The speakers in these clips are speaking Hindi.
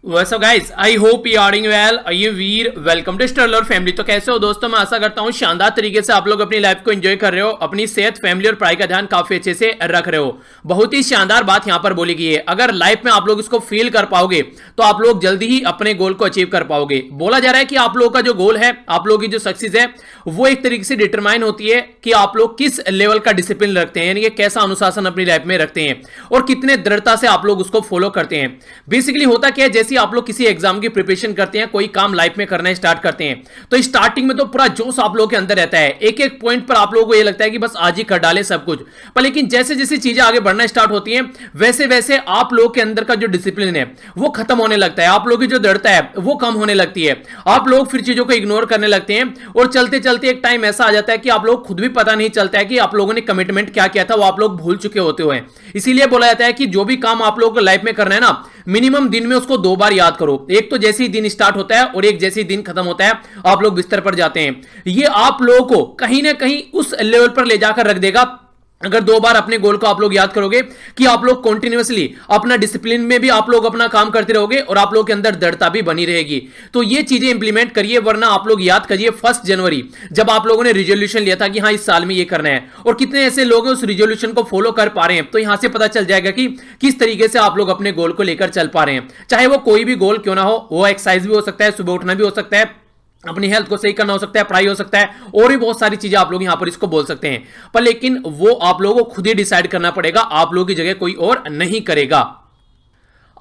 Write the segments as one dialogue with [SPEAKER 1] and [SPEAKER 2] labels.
[SPEAKER 1] वैसे guys I hope you are doing well. I am Veer, welcome to Stellar family. तो कैसे हो दोस्तों? मैं आशा करता हूं शानदार तरीके से आप लोग अपनी लाइफ को एंजॉय कर रहे हो, अपनी सेहत, फैमिली और पढ़ाई का ध्यान काफी अच्छे से रख रहे हो। बहुत ही शानदार बात यहां पर बोली गई है, अगर लाइफ में आप लोग इसको फील कर पाओगे तो आप लोग जल्दी ही अपने गोल को अचीव कर पाओगे। बोला जा रहा है कि आप लोगों का जो गोल है, आप लोगों की जो सक्सेस है, वो एक तरीके से डिटरमाइन होती है कि आप लोग किस लेवल का डिसिप्लिन रखते हैं, यानी कि कैसा अनुशासन अपनी लाइफ में रखते हैं और कितने दृढ़ता से आप लोग उसको फॉलो करते हैं। बेसिकली होता क्या है, जैसे आप लोग किसी एग्जाम की प्रिपरेशन करते हैं, कोई काम लाइफ में करना स्टार्ट करते हैं, तो स्टार्टिंग में तो पूरा जोश आप लोगों के अंदर रहता है। एक एक पॉइंट पर आप लोगों को ये लगता है कि बस आज ही कर डाले सब कुछ, पर लेकिन जैसे जैसे चीजें आगे बढ़ना स्टार्ट होती हैं, वैसे वैसे आप लोगों के अंदर का जो डिसिप्लिन है वो खत्म होने लगता है, आप लोगों की जो दृढ़ता है वो कम होने लगती है। आप लोग फिर चीजों को इग्नोर करने लगते हैं और चलते चलते एक टाइम ऐसा आ जाता है कि आप लोग खुद भी पता नहीं चलता है कि आप लोगों ने कमिटमेंट क्या किया था, वो आप लोग भूल चुके होते हुए। इसीलिए बोला जाता है कि जो भी काम आप लोगों को लाइफ में करना है ना, मिनिमम दिन में उसको 2 बार याद करो। एक तो जैसे ही दिन स्टार्ट होता है और एक जैसे ही दिन खत्म होता है आप लोग बिस्तर पर जाते हैं। ये आप लोगों को कहीं ना कहीं उस लेवल पर ले जाकर रख देगा अगर 2 बार अपने गोल को आप लोग याद करोगे कि आप लोग कंटिन्यूअसली अपना डिसिप्लिन में भी आप लोग अपना काम करते रहोगे और आप लोग के अंदर दृढ़ता भी बनी रहेगी। तो ये चीजें इंप्लीमेंट करिए, वरना आप लोग याद करिए 1 जनवरी जब आप लोगों ने रिजोल्यूशन लिया था कि हाँ इस साल में ये करना है, और कितने ऐसे लोग हैं उस रिजोल्यूशन को फॉलो कर पा रहे हैं। तो यहां से पता चल जाएगा कि किस तरीके से आप लोग अपने गोल को लेकर चल पा रहे हैं। चाहे वो कोई भी गोल क्यों ना हो, वो एक्सरसाइज भी हो सकता है, सुबह उठना भी हो सकता है, अपनी हेल्थ को सही करना हो सकता है, पढ़ाई हो सकता है, और भी बहुत सारी चीजें आप लोग यहां पर इसको बोल सकते हैं। पर लेकिन वो आप लोगों को खुद ही डिसाइड करना पड़ेगा, आप लोगों की जगह कोई और नहीं करेगा।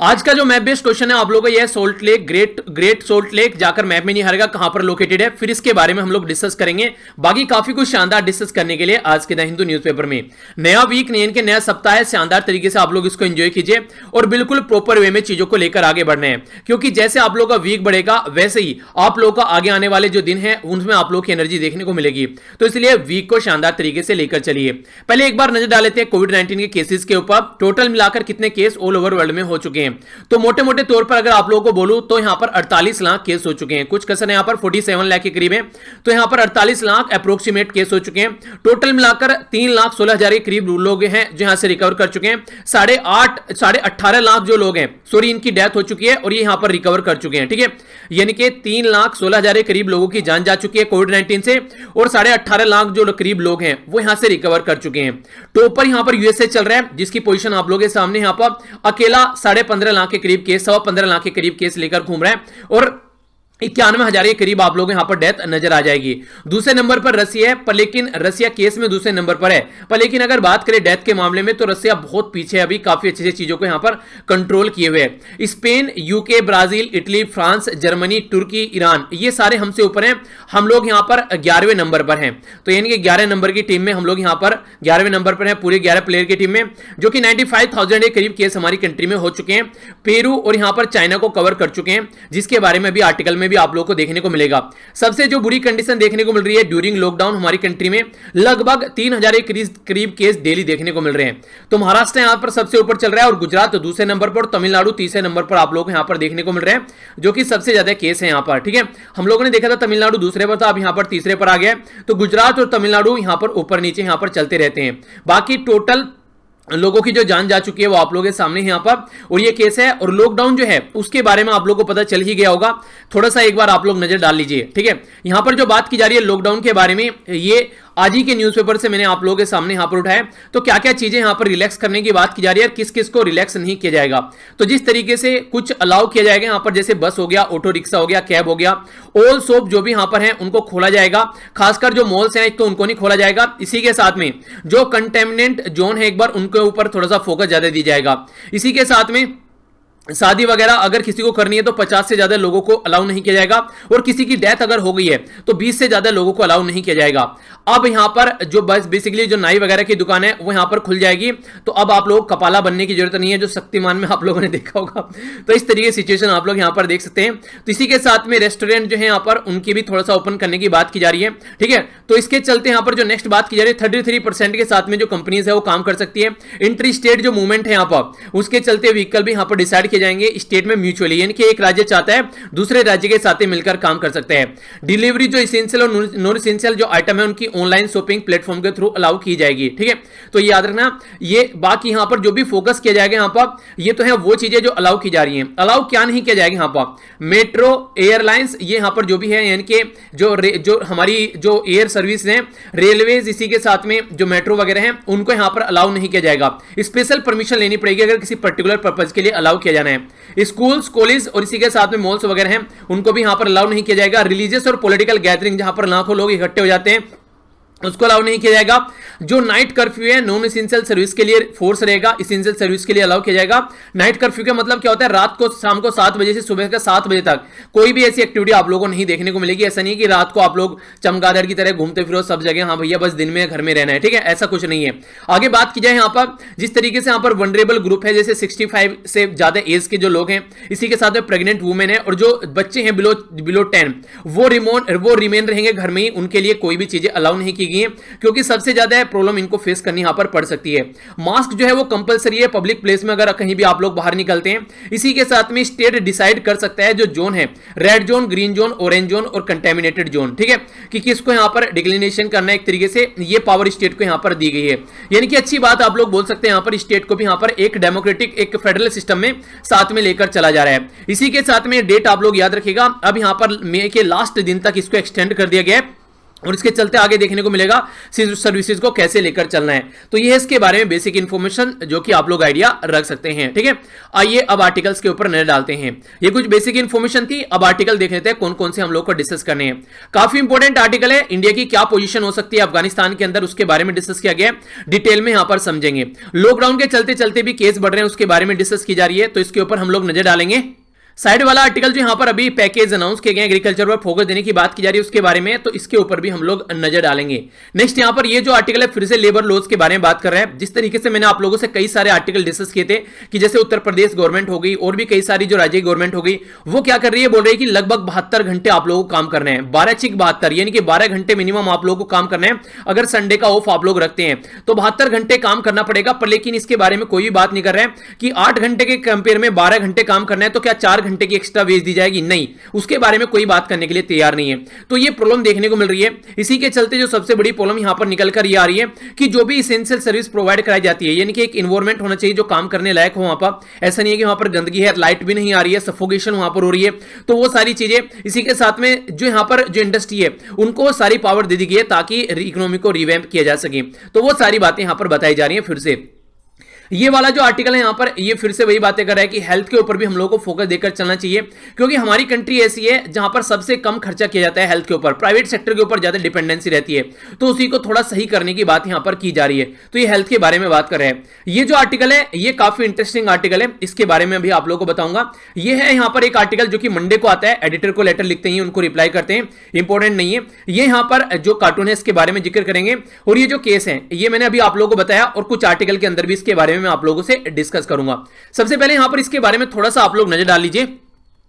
[SPEAKER 1] आज का जो मैप बेस्ड क्वेश्चन है आप लोगों का यह salt lake, great salt lake जाकर मैप में नहीं हारेगा, कहां पर लोकेटेड है, फिर इसके बारे में हम लोग डिस्कस करेंगे। बाकी काफी कुछ शानदार डिस्कस करने के लिए आज के द हिंदू न्यूज़पेपर में नया वीक यानी कि नया सप्ताह है, शानदार तरीके से आप लोग इसको एंजॉय कीजिए और बिल्कुल प्रॉपर वे में चीजों को लेकर आगे बढ़ने हैं, क्योंकि जैसे आप लोग का वीक बढ़ेगा वैसे ही आप लोग का आगे आने वाले जो दिन है उनमें आप लोग की एनर्जी देखने को मिलेगी। तो इसलिए वीक को शानदार तरीके से लेकर चलिए। पहले एक बार नजर डाल लेते हैं कोविड-19 के केसेस के ऊपर। टोटल मिलाकर कितने केस ऑल ओवर वर्ल्ड में हो चुके हैं, तो मोटे मोटे तौर पर अगर आप लोगों को बोलूं तो यहां पर 48 लाख केस हो चुके हैं। कुछ कसर यहां पर 47 लाख के करीब है, तो यहां पर 48 लाख अप्रोक्सीमेट केस हो चुके हैं। टोटल मिलाकर 3,16,000 के करीब लोग हैं जो यहां से रिकवर कर चुके हैं। 18.5 लाख जो लोग हैं, सॉरी, इनकी डेथ हो चुकी है और ये यहां पर रिकवर कर चुके हैं। ठीक है, यानी कि 3,16,000 के करीब लोगों की जान जा चुकी है कोविड-19 से, और 18.5 लाख जो करीब लोग हैं वो यहां से रिकवर कर चुके हैं। टॉपर यहां पर यूएसए चल रहा है, जिसकी पोजीशन आप लोगों के सामने यहां पर अकेला 15.5 लाख के करीब केस, 15 लाख के करीब केस लेकर घूम रहा है, और 91,000 के करीब आप लोग यहां पर डेथ नजर आ जाएगी। दूसरे नंबर पर रसिया है, पर लेकिन रसिया केस में दूसरे नंबर पर है, पर लेकिन अगर बात करें डेथ के मामले में तो रसिया बहुत पीछे है, अभी काफी अच्छी अच्छी चीजों को यहां पर कंट्रोल किए हुए है। Spain, UK, Brazil, Italy, France, Germany, तुर्की, ईरान, ये सारे हमसे ऊपर हैं। हम लोग यहां पर 11वें नंबर पर हैं, तो यानी कि 11 नंबर की टीम में हम लोग यहां पर 11वें नंबर पर हैं, पूरे 11 प्लेयर की टीम में, जो कि 95,000 के करीब केस हमारी कंट्री में हो चुके हैं। पेरू और यहां पर चाइना को कवर कर चुके हैं, जिसके बारे में भी आर्टिकल में भी आप लोगों को देखने को मिलेगा। सबसे जो बुरी कंडीशन देखने को मिल रही है ड्यूरिंग लॉकडाउन हमारी कंट्री में, लगभग 3,000 के करीब केस डेली देखने को मिल रहे हैं। तो महाराष्ट्र यहां पर सबसे ऊपर चल रहा है और गुजरात दूसरे नंबर पर, तमिलनाडु तीसरे नंबर पर आप लोग यहां पर देखने को मिल रहे हैं, जो कि सबसे ज्यादा केस है यहां पर। ठीक है, हम लोगों ने देखा था तमिलनाडु दूसरे पर था, अब यहां पर तीसरे पर आ गया, तो गुजरात और तमिलनाडु यहां पर ऊपर नीचे यहां पर चलते रहते हैं। बाकी टोटल लोगों की जो जान जा चुकी है वो आप लोगों के सामने यहां पर, और ये केस है। और लॉकडाउन जो है उसके बारे में आप लोगों को पता चल ही गया होगा, थोड़ा सा एक बार आप लोग नजर डाल लीजिए। ठीक है, यहां पर जो बात की जा रही है लॉकडाउन के बारे में, ये आज ही के न्यूज़पेपर से मैंने आप लोगों के सामने यहां पर उठाया। तो क्या क्या चीजें यहां पर रिलैक्स करने की बात की जा रही है, किस किस को रिलैक्स नहीं किया जाएगा। तो जिस तरीके से कुछ अलाउ किया जाएगा यहां पर, जैसे बस हो गया, ऑटो रिक्शा हो गया, कैब हो गया, ऑल शॉप जो भी यहां पर हैं उनको खोला जाएगा। खासकर जो मॉल्स हैं तो उनको नहीं खोला जाएगा। इसी के साथ में जो कंटेमिनेंट जोन है एक बार उनके ऊपर थोड़ा सा फोकस ज्यादा दी जाएगा। इसी के साथ में शादी वगैरह अगर किसी को करनी है तो 50 से ज्यादा लोगों को अलाउ नहीं किया जाएगा, और किसी की डेथ अगर हो गई है तो 20 से ज्यादा लोगों को अलाउ नहीं किया जाएगा। अब यहां पर जो बस बेसिकली जो नाई वगैरह की दुकान है वो यहां पर खुल जाएगी, तो अब आप लोग कपाला बनने की जरूरत नहीं है, जो शक्तिमान में आप लोगों ने देखा होगा। तो इस तरीके की सिचुएशन आप लोग यहां पर देख सकते हैं। तो इसी के साथ में रेस्टोरेंट जो है यहां पर उनकी भी थोड़ा सा ओपन करने की बात की जा रही है। ठीक है, तो इसके चलते यहां पर जो नेक्स्ट बात की जा रही है 33% के साथ में जो कंपनीज है वो काम कर सकती है। इंट्री स्टेट जो मूवमेंट है यहां पर, उसके चलते व्हीकल भी यहां पर डिसाइड किए जाएंगे स्टेट में म्यूचुअली, यानी कि एक राज्य चाहता है दूसरे राज्य के साथ मिलकर काम कर सकते हैं। डिलीवरी जो इसेंशियल और नॉन इसेंशियल जो आइटम है उनकी ऑनलाइन शॉपिंग प्लेटफॉर्म के थ्रू अलाउ की जाएगी। ठीक है, तो ये याद रखना। ये बाकी यहां पर जो भी फोकस किया जाएगा यहां पर, ये तो है वो चीजें जो अलाउ की जा रही हैं। अलाउ क्या नहीं किया जाएगा यहां पर, मेट्रो, एयरलाइंस, ये यहां पर जो भी है, यानी कि जो हमारी जो एयर सर्विस है, रेलवेज, इसी के साथ में जो मेट्रो वगैरह है, उनको यहां पर अलाउ नहीं किया जाएगा। स्पेशल परमिशन लेनी पड़ेगी अगर किसी पर्टिकुलर पर्पज के लिए अलाउ किया जाना है। स्कूल्स, कॉलेज और इसी के साथ में मॉल्स वगैरह हैं, उनको भी यहां पर अलाउ नहीं किया जाएगा। रिलीजियस और पॉलिटिकल गैदरिंग जहां पर लाखों लोग इकट्ठे हो जाते हैं, उसको अलाउ नहीं किया जाएगा। जो नाइट कर्फ्यू है, नॉन एसेंशियल सर्विस के लिए फोर्स रहेगा, एसेंशियल सर्विस के लिए अलाउ किया जाएगा। नाइट कर्फ्यू का मतलब क्या होता है, रात को शाम को 7 बजे से सुबह के 7 बजे तक कोई भी ऐसी एक्टिविटी आप लोगों को नहीं देखने को मिलेगी। ऐसा नहीं कि रात को आप लोग चमगादड़ की तरह घूमते फिरो सब जगह, हाँ भैया बस दिन में घर में रहना है, ठीक है, ऐसा कुछ नहीं है। आगे बात की जाए यहाँ पर, जिस तरीके से यहाँ पर वनरेबल ग्रुप है, जैसे 65 से ज्यादा एज के जो लोग हैं, इसी के साथ में प्रेग्नेंट वुमेन है और जो बच्चे हैं बिलो 10, वो रिमेन रहेंगे घर में ही, उनके लिए कोई भी चीजें अलाउ नहीं की गई है, क्योंकि सबसे ज्यादा प्रॉब्लम इनको फेस करनी यहां पर पड़ सकती है। मास्क जो है वो कंपलसरी है पब्लिक प्लेस में, अगर कहीं भी आप लोग बाहर निकलते हैं। इसी के साथ में स्टेट डिसाइड कर सकता है जो जोन है, red zone, green zone, orange zone और कंटेमिनेटेड जोन, ठीक है, कि किसको यहां पर डिक्लिनेशन करना है। एक तरीके से ये पावर स्टेट को यहां पर दी गई है, यानी कि अच्छी बात आप लोग बोल सकते हैं, यहां पर स्टेट को भी यहां पर एक डेमोक्रेटिक, एक फेडरल सिस्टम में साथ में लेकर चला जा रहा है। इसी के साथ में डेट आप लोग याद रखिएगा, अब यहां पर मई के लास्ट दिन तक इसको एक्सटेंड कर दिया गया है और इसके चलते आगे देखने को मिलेगा सर्विसेज को कैसे लेकर चलना है। तो ये है इसके बारे में बेसिक इंफॉर्मेशन जो कि आप लोग आइडिया रख सकते हैं। ठीक है, आइए अब आर्टिकल्स के ऊपर नजर डालते हैं। ये कुछ बेसिक इंफॉर्मेशन थी, अब आर्टिकल देख लेते हैं कौन कौन से हम लोग को डिस्कस करने हैं। काफी इंपॉर्टेंट आर्टिकल है, इंडिया की क्या पोजीशन हो सकती है अफगानिस्तान के अंदर, उसके बारे में डिस्कस किया गया है, डिटेल में यहां पर समझेंगे। लॉकडाउन के चलते चलते भी केस बढ़ रहे हैं, उसके बारे में डिस्कस की जा रही है, तो इसके ऊपर हम लोग नजर डालेंगे। साइड वाला आर्टिकल जो यहां पर अभी पैकेज अनाउंस किए गए एग्रीकल्चर पर फोकस देने की बात की जा रही है उसके बारे में, तो इसके ऊपर भी हम लोग नजर डालेंगे। नेक्स्ट यहां पर ये जो आर्टिकल है फिर से लेबर लॉज के बारे में बात कर रहे हैं। जिस तरीके से मैंने आप लोगों से कई सारे आर्टिकल डिस्कस किए थे कि जैसे उत्तर प्रदेश गवर्नमेंट हो गई और भी कई सारी जो राज्य गवर्नमेंट हो गई, वो क्या कर रही है, बोल रही है कि लगभग 72 घंटे आप लोगों को काम करना है। 12-72 यानी कि 12 घंटे मिनिमम आप लोगों को काम करना है। अगर संडे का ऑफ आप लोग रखते हैं तो 72 घंटे काम करना पड़ेगा। पर लेकिन इसके बारे में कोई भी बात नहीं कर रहे हैं कि 8 घंटे के कंपेयर में 12 घंटे काम करना है तो क्या 4 घंटे की एक्स्ट्रा वेज दी जाएगी, नहीं, उसके बारे में कोई बात करने के लिए तैयार नहीं है। तो ये प्रॉब्लम देखने को मिल रही है। इसी के चलते जो सबसे बड़ी प्रॉब्लम यहां पर निकल कर ये आ रही है कि जो भी एसेंशियल सर्विस प्रोवाइड कराई जाती है, यानी कि एक एनवायरमेंट होना चाहिए जो काम करने लायक हो वहां पर। ऐसा नहीं है कि वहां पर गंदगी है, लाइट भी नहीं आ रही है, सफोकेशन वहां पर हो रही है, तो वो सारी चीजें, इसी के साथ में जो यहां पर जो इंडस्ट्री है उनको सारी पावर दे दी गई है ताकि इकोनॉमी को रिवैम्प किया जा सके। तो वो सारी बातें यहां पर बताई जा रही है। फिर से ये वाला जो आर्टिकल है यहां पर, ये फिर से वही बातें कर रहा है कि हेल्थ के ऊपर भी हम लोगों को फोकस देकर चलना चाहिए, क्योंकि हमारी कंट्री ऐसी है जहां पर सबसे कम खर्चा किया जाता है हेल्थ के ऊपर, प्राइवेट सेक्टर के ऊपर ज्यादा डिपेंडेंसी रहती है, तो उसी को थोड़ा सही करने की बात यहां पर की जा रही है। तो ये हेल्थ के बारे में बात कर रहे हैं। ये जो आर्टिकल है ये काफी इंटरेस्टिंग आर्टिकल है, इसके बारे में भी आप लोगों को बताऊंगा। ये है यहां पर एक आर्टिकल जो कि मंडे को आता है, एडिटर को लेटर लिखते हैं, उनको रिप्लाई करते हैं, इंपॉर्टेंट नहीं है। ये यहां पर जो कार्टून है इसके बारे में जिक्र करेंगे, और ये जो केस है ये मैंने अभी आप लोगों को बताया, और कुछ आर्टिकल के अंदर भी इसके बारे में मैं आप लोगों से डिस्कस करूंगा। सबसे पहले यहां पर इसके बारे में थोड़ा सा आप लोग नजर डाल लीजिए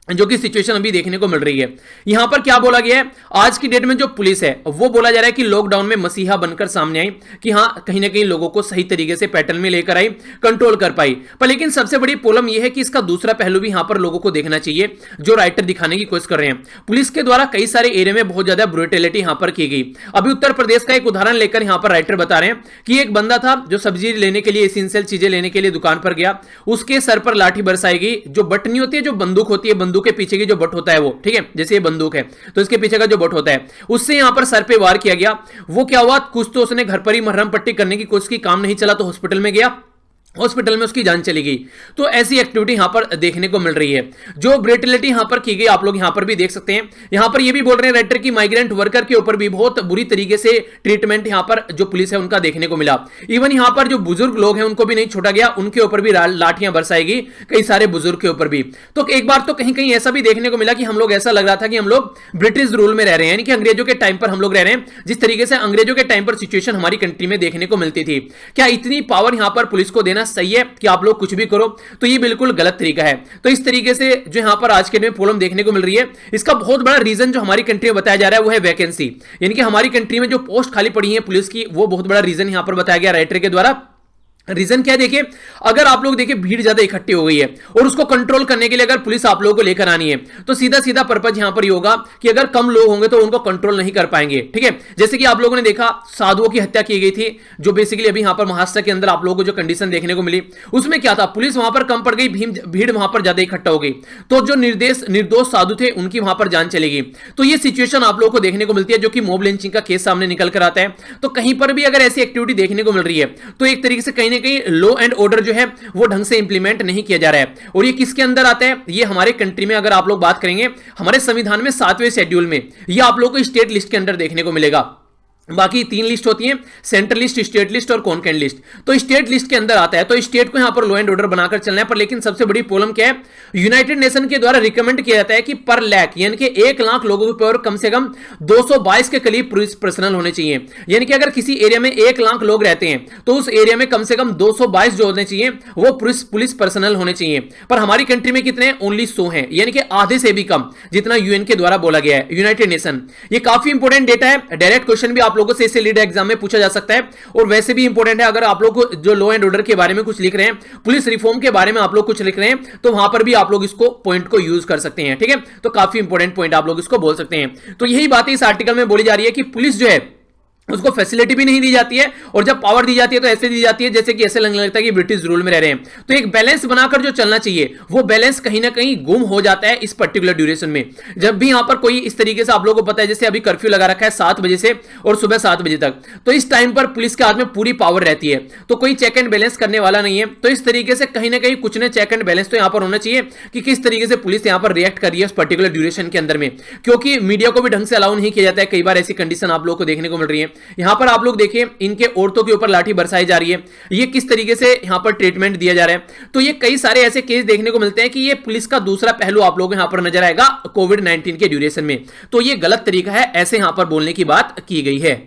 [SPEAKER 1] जो कि सिचुएशन अभी देखने को मिल रही है। यहां पर क्या बोला गया है, आज की डेट में जो पुलिस है वो बोला जा रहा है कि लॉकडाउन में मसीहा बनकर सामने आई, कि हां कहीं ना कहीं लोगों को सही तरीके से पैटर्न में लेकर आई, कंट्रोल कर पाई। पर लेकिन सबसे बड़ी प्रॉब्लम यह है कि इसका दूसरा पहलू भी यहां पर लोगों को देखना चाहिए, जो राइटर दिखाने की कोशिश कर रहे हैं। पुलिस के द्वारा कई सारे एरिया में बहुत ज्यादा ब्रूटैलिटी यहां पर की गई। अभी उत्तर प्रदेश का एक उदाहरण लेकर यहां पर राइटर बता रहे हैं कि एक बंदा था जो सब्जी लेने के लिए, एसेंशियल चीजें लेने के लिए दुकान पर गया, उसके सर पर लाठी बरसाई गई। जो बट नहीं होती है, जो बंदूक होती है, बंदूक के पीछे की जो बट होता है वो, ठीक है, जैसे ये बंदूक है तो इसके पीछे का जो बट होता है उससे यहां पर सर पे वार किया गया। वो क्या हुआ, कुछ तो उसने घर पर ही मरहम पट्टी करने की कोशिश की, काम नहीं चला तो हॉस्पिटल में गया, हॉस्पिटल में उसकी जान चली गई। तो ऐसी एक्टिविटी यहां पर देखने को मिल रही है। जो ब्रूटैलिटी यहां पर की गई आप लोग यहां पर भी देख सकते हैं। यहां पर ये भी बोल रहे हैं राइटर की माइग्रेंट वर्कर के ऊपर भी बहुत बुरी तरीके से ट्रीटमेंट यहां पर जो पुलिस है उनका देखने को मिला। इवन यहां पर जो बुजुर्ग लोग हैं उनको भी नहीं छोड़ा गया, उनके ऊपर भी लाठियां बरसाई गई, कई सारे बुजुर्ग के ऊपर भी। तो एक बार तो कहीं कहीं ऐसा भी देखने को मिला कि हम लोग, ऐसा लग रहा था कि हम लोग ब्रिटिश रूल में रह रहे हैं, यानी कि अंग्रेजों के टाइम पर हम लोग रह रहे हैं, जिस तरीके से अंग्रेजों के टाइम पर सिचुएशन हमारी कंट्री में देखने को मिलती थी। क्या इतनी पावर यहां पर पुलिस को देना सही है कि आप लोग कुछ भी करो? तो ये बिल्कुल गलत तरीका है। तो इस तरीके से जो यहां पर आज के दिन में प्रॉब्लम देखने को मिल रही है, इसका बहुत बड़ा रीजन जो हमारी कंट्री में बताया जा रहा है वो है वैकेंसी, यानी कि हमारी कंट्री में जो पोस्ट खाली पड़ी है पुलिस की, वो बहुत बड़ा रीजन यहां पर बताया गया राइटर के द्वारा। रीजन क्या है? देखिए, अगर आप लोग देखिए भीड़ ज्यादा इकट्ठी हो गई है और उसको कंट्रोल करने के लिए अगर पुलिस आप लोगों को लेकर आनी है, तो सीधा सीधा पर्पज यहां पर ये होगा कि अगर कम लोग होंगे तो उनको कंट्रोल नहीं कर पाएंगे। ठीक है, जैसे कि आप लोगों ने देखा साधुओं की हत्या की गई थी, जो बेसिकली अभी यहां पर महाराष्ट्र के अंदर आप लोगों को जो कंडीशन देखने को मिली, उसमें क्या था, पुलिस वहां पर कम पड़ गई, भीड़ वहां पर ज्यादा इकट्ठा हो गई, तो जो निर्दोष साधु थे उनकी वहां पर जान चलेगी। तो ये सिचुएशन आप लोगों को देखने को मिलती है, जो कि मॉब लिंचिंग का केस सामने निकल कर आता है। तो कहीं पर भी अगर ऐसी एक्टिविटी देखने को मिल रही है, तो एक तरीके से कहीं ना कहीं लॉ एंड ऑर्डर जो है वो ढंग से इंप्लीमेंट नहीं किया जा रहा है। और ये किसके अंदर आता है? ये हमारे कंट्री में अगर आप लोग बात करेंगे, हमारे संविधान में 7वें शेड्यूल में ये आप लोगों को स्टेट लिस्ट के अंदर देखने को मिलेगा। बाकी 3 लिस्ट होती है, सेंट्रल लिस्ट, स्टेट लिस्ट और कॉन्करेंट लिस्ट। तो स्टेट लिस्ट के अंदर आता है, तो स्टेट को यहां पर लॉ एंड ऑर्डर बनाकर चलना है। पर लेकिन सबसे बड़ी प्रॉब्लम क्या है, यूनाइटेड नेशन के द्वारा रिकमेंड किया जाता है कि पर लाख यानी कि 1 लाख लोगों के ऊपर कम से कम 222 के करीब पुलिस पर्सनल होने चाहिए। यानी कि अगर किसी एरिया में 1 लाख लोग रहते हैं तो उस एरिया में कम से कम 222 जो होने चाहिए वो पुलिस पर्सनल होने चाहिए। पर हमारी कंट्री में कितने? ओनली 100 हैं, यानी कि आधे से भी कम, जितना यूएन के द्वारा बोला गया है, यूनाइटेड नेशन। ये काफी इंपॉर्टेंट डेटा है, डायरेक्ट क्वेश्चन भी आप लोगों से इससे लीड एग्जाम में पूछा जा सकता है। और वैसे भी इंपॉर्टेंट है, अगर आप लोग जो लॉ एंड ऑर्डर के बारे में कुछ लिख रहे हैं, पुलिस रिफॉर्म के बारे में आप लोग कुछ लिख रहे हैं, तो वहां पर भी आप लोग इसको पॉइंट को यूज कर सकते हैं। ठीक है, तो काफी इंपॉर्टेंट पॉइंट आप लोग इसको बोल सकते हैं। तो यही बात इस आर्टिकल में बोली जा रही है कि पुलिस जो है उसको फैसिलिटी भी नहीं दी जाती है, और जब पावर दी जाती है तो ऐसे दी जाती है जैसे कि ऐसे लगता है कि ब्रिटिश रूल में रह रहे हैं। तो एक बैलेंस बनाकर जो चलना चाहिए वो बैलेंस कहीं ना कहीं गुम हो जाता है इस पर्टिकुलर ड्यूरेशन में। जब भी यहां पर कोई इस तरीके से, आप लोगों को पता है जैसे अभी कर्फ्यू लगा रखा है 7 बजे से और सुबह 7 बजे तक, तो इस टाइम पर पुलिस के हाथ में पूरी पावर रहती है, तो कोई चेक एंड बैलेंस करने वाला नहीं है। तो इस तरीके से कहीं ना कहीं कुछ ने चेक एंड बैलेंस तो यहां पर होना चाहिए कि किस तरीके से पुलिस यहां पर रिएक्ट कर रही है उस पर्टिकुलर ड्यूरेशन के अंदर में, क्योंकि मीडिया को भी ढंग से अलाउ नहीं किया जाता है। कई बार ऐसी कंडीशन आप लोगों को देखने को मिल रही है। यहां पर आप लोग देखिए, इनके औरतों के ऊपर लाठी बरसाई जा रही है, ये किस तरीके से यहां पर ट्रीटमेंट दिया जा रहा है। तो ये कई सारे ऐसे केस देखने को मिलते हैं कि ये पुलिस का दूसरा पहलू आप लोगों को यहां पर नजर आएगा कोविड-19 के ड्यूरेशन में। तो ये गलत तरीका है, ऐसे यहां पर बोलने की बात की गई है।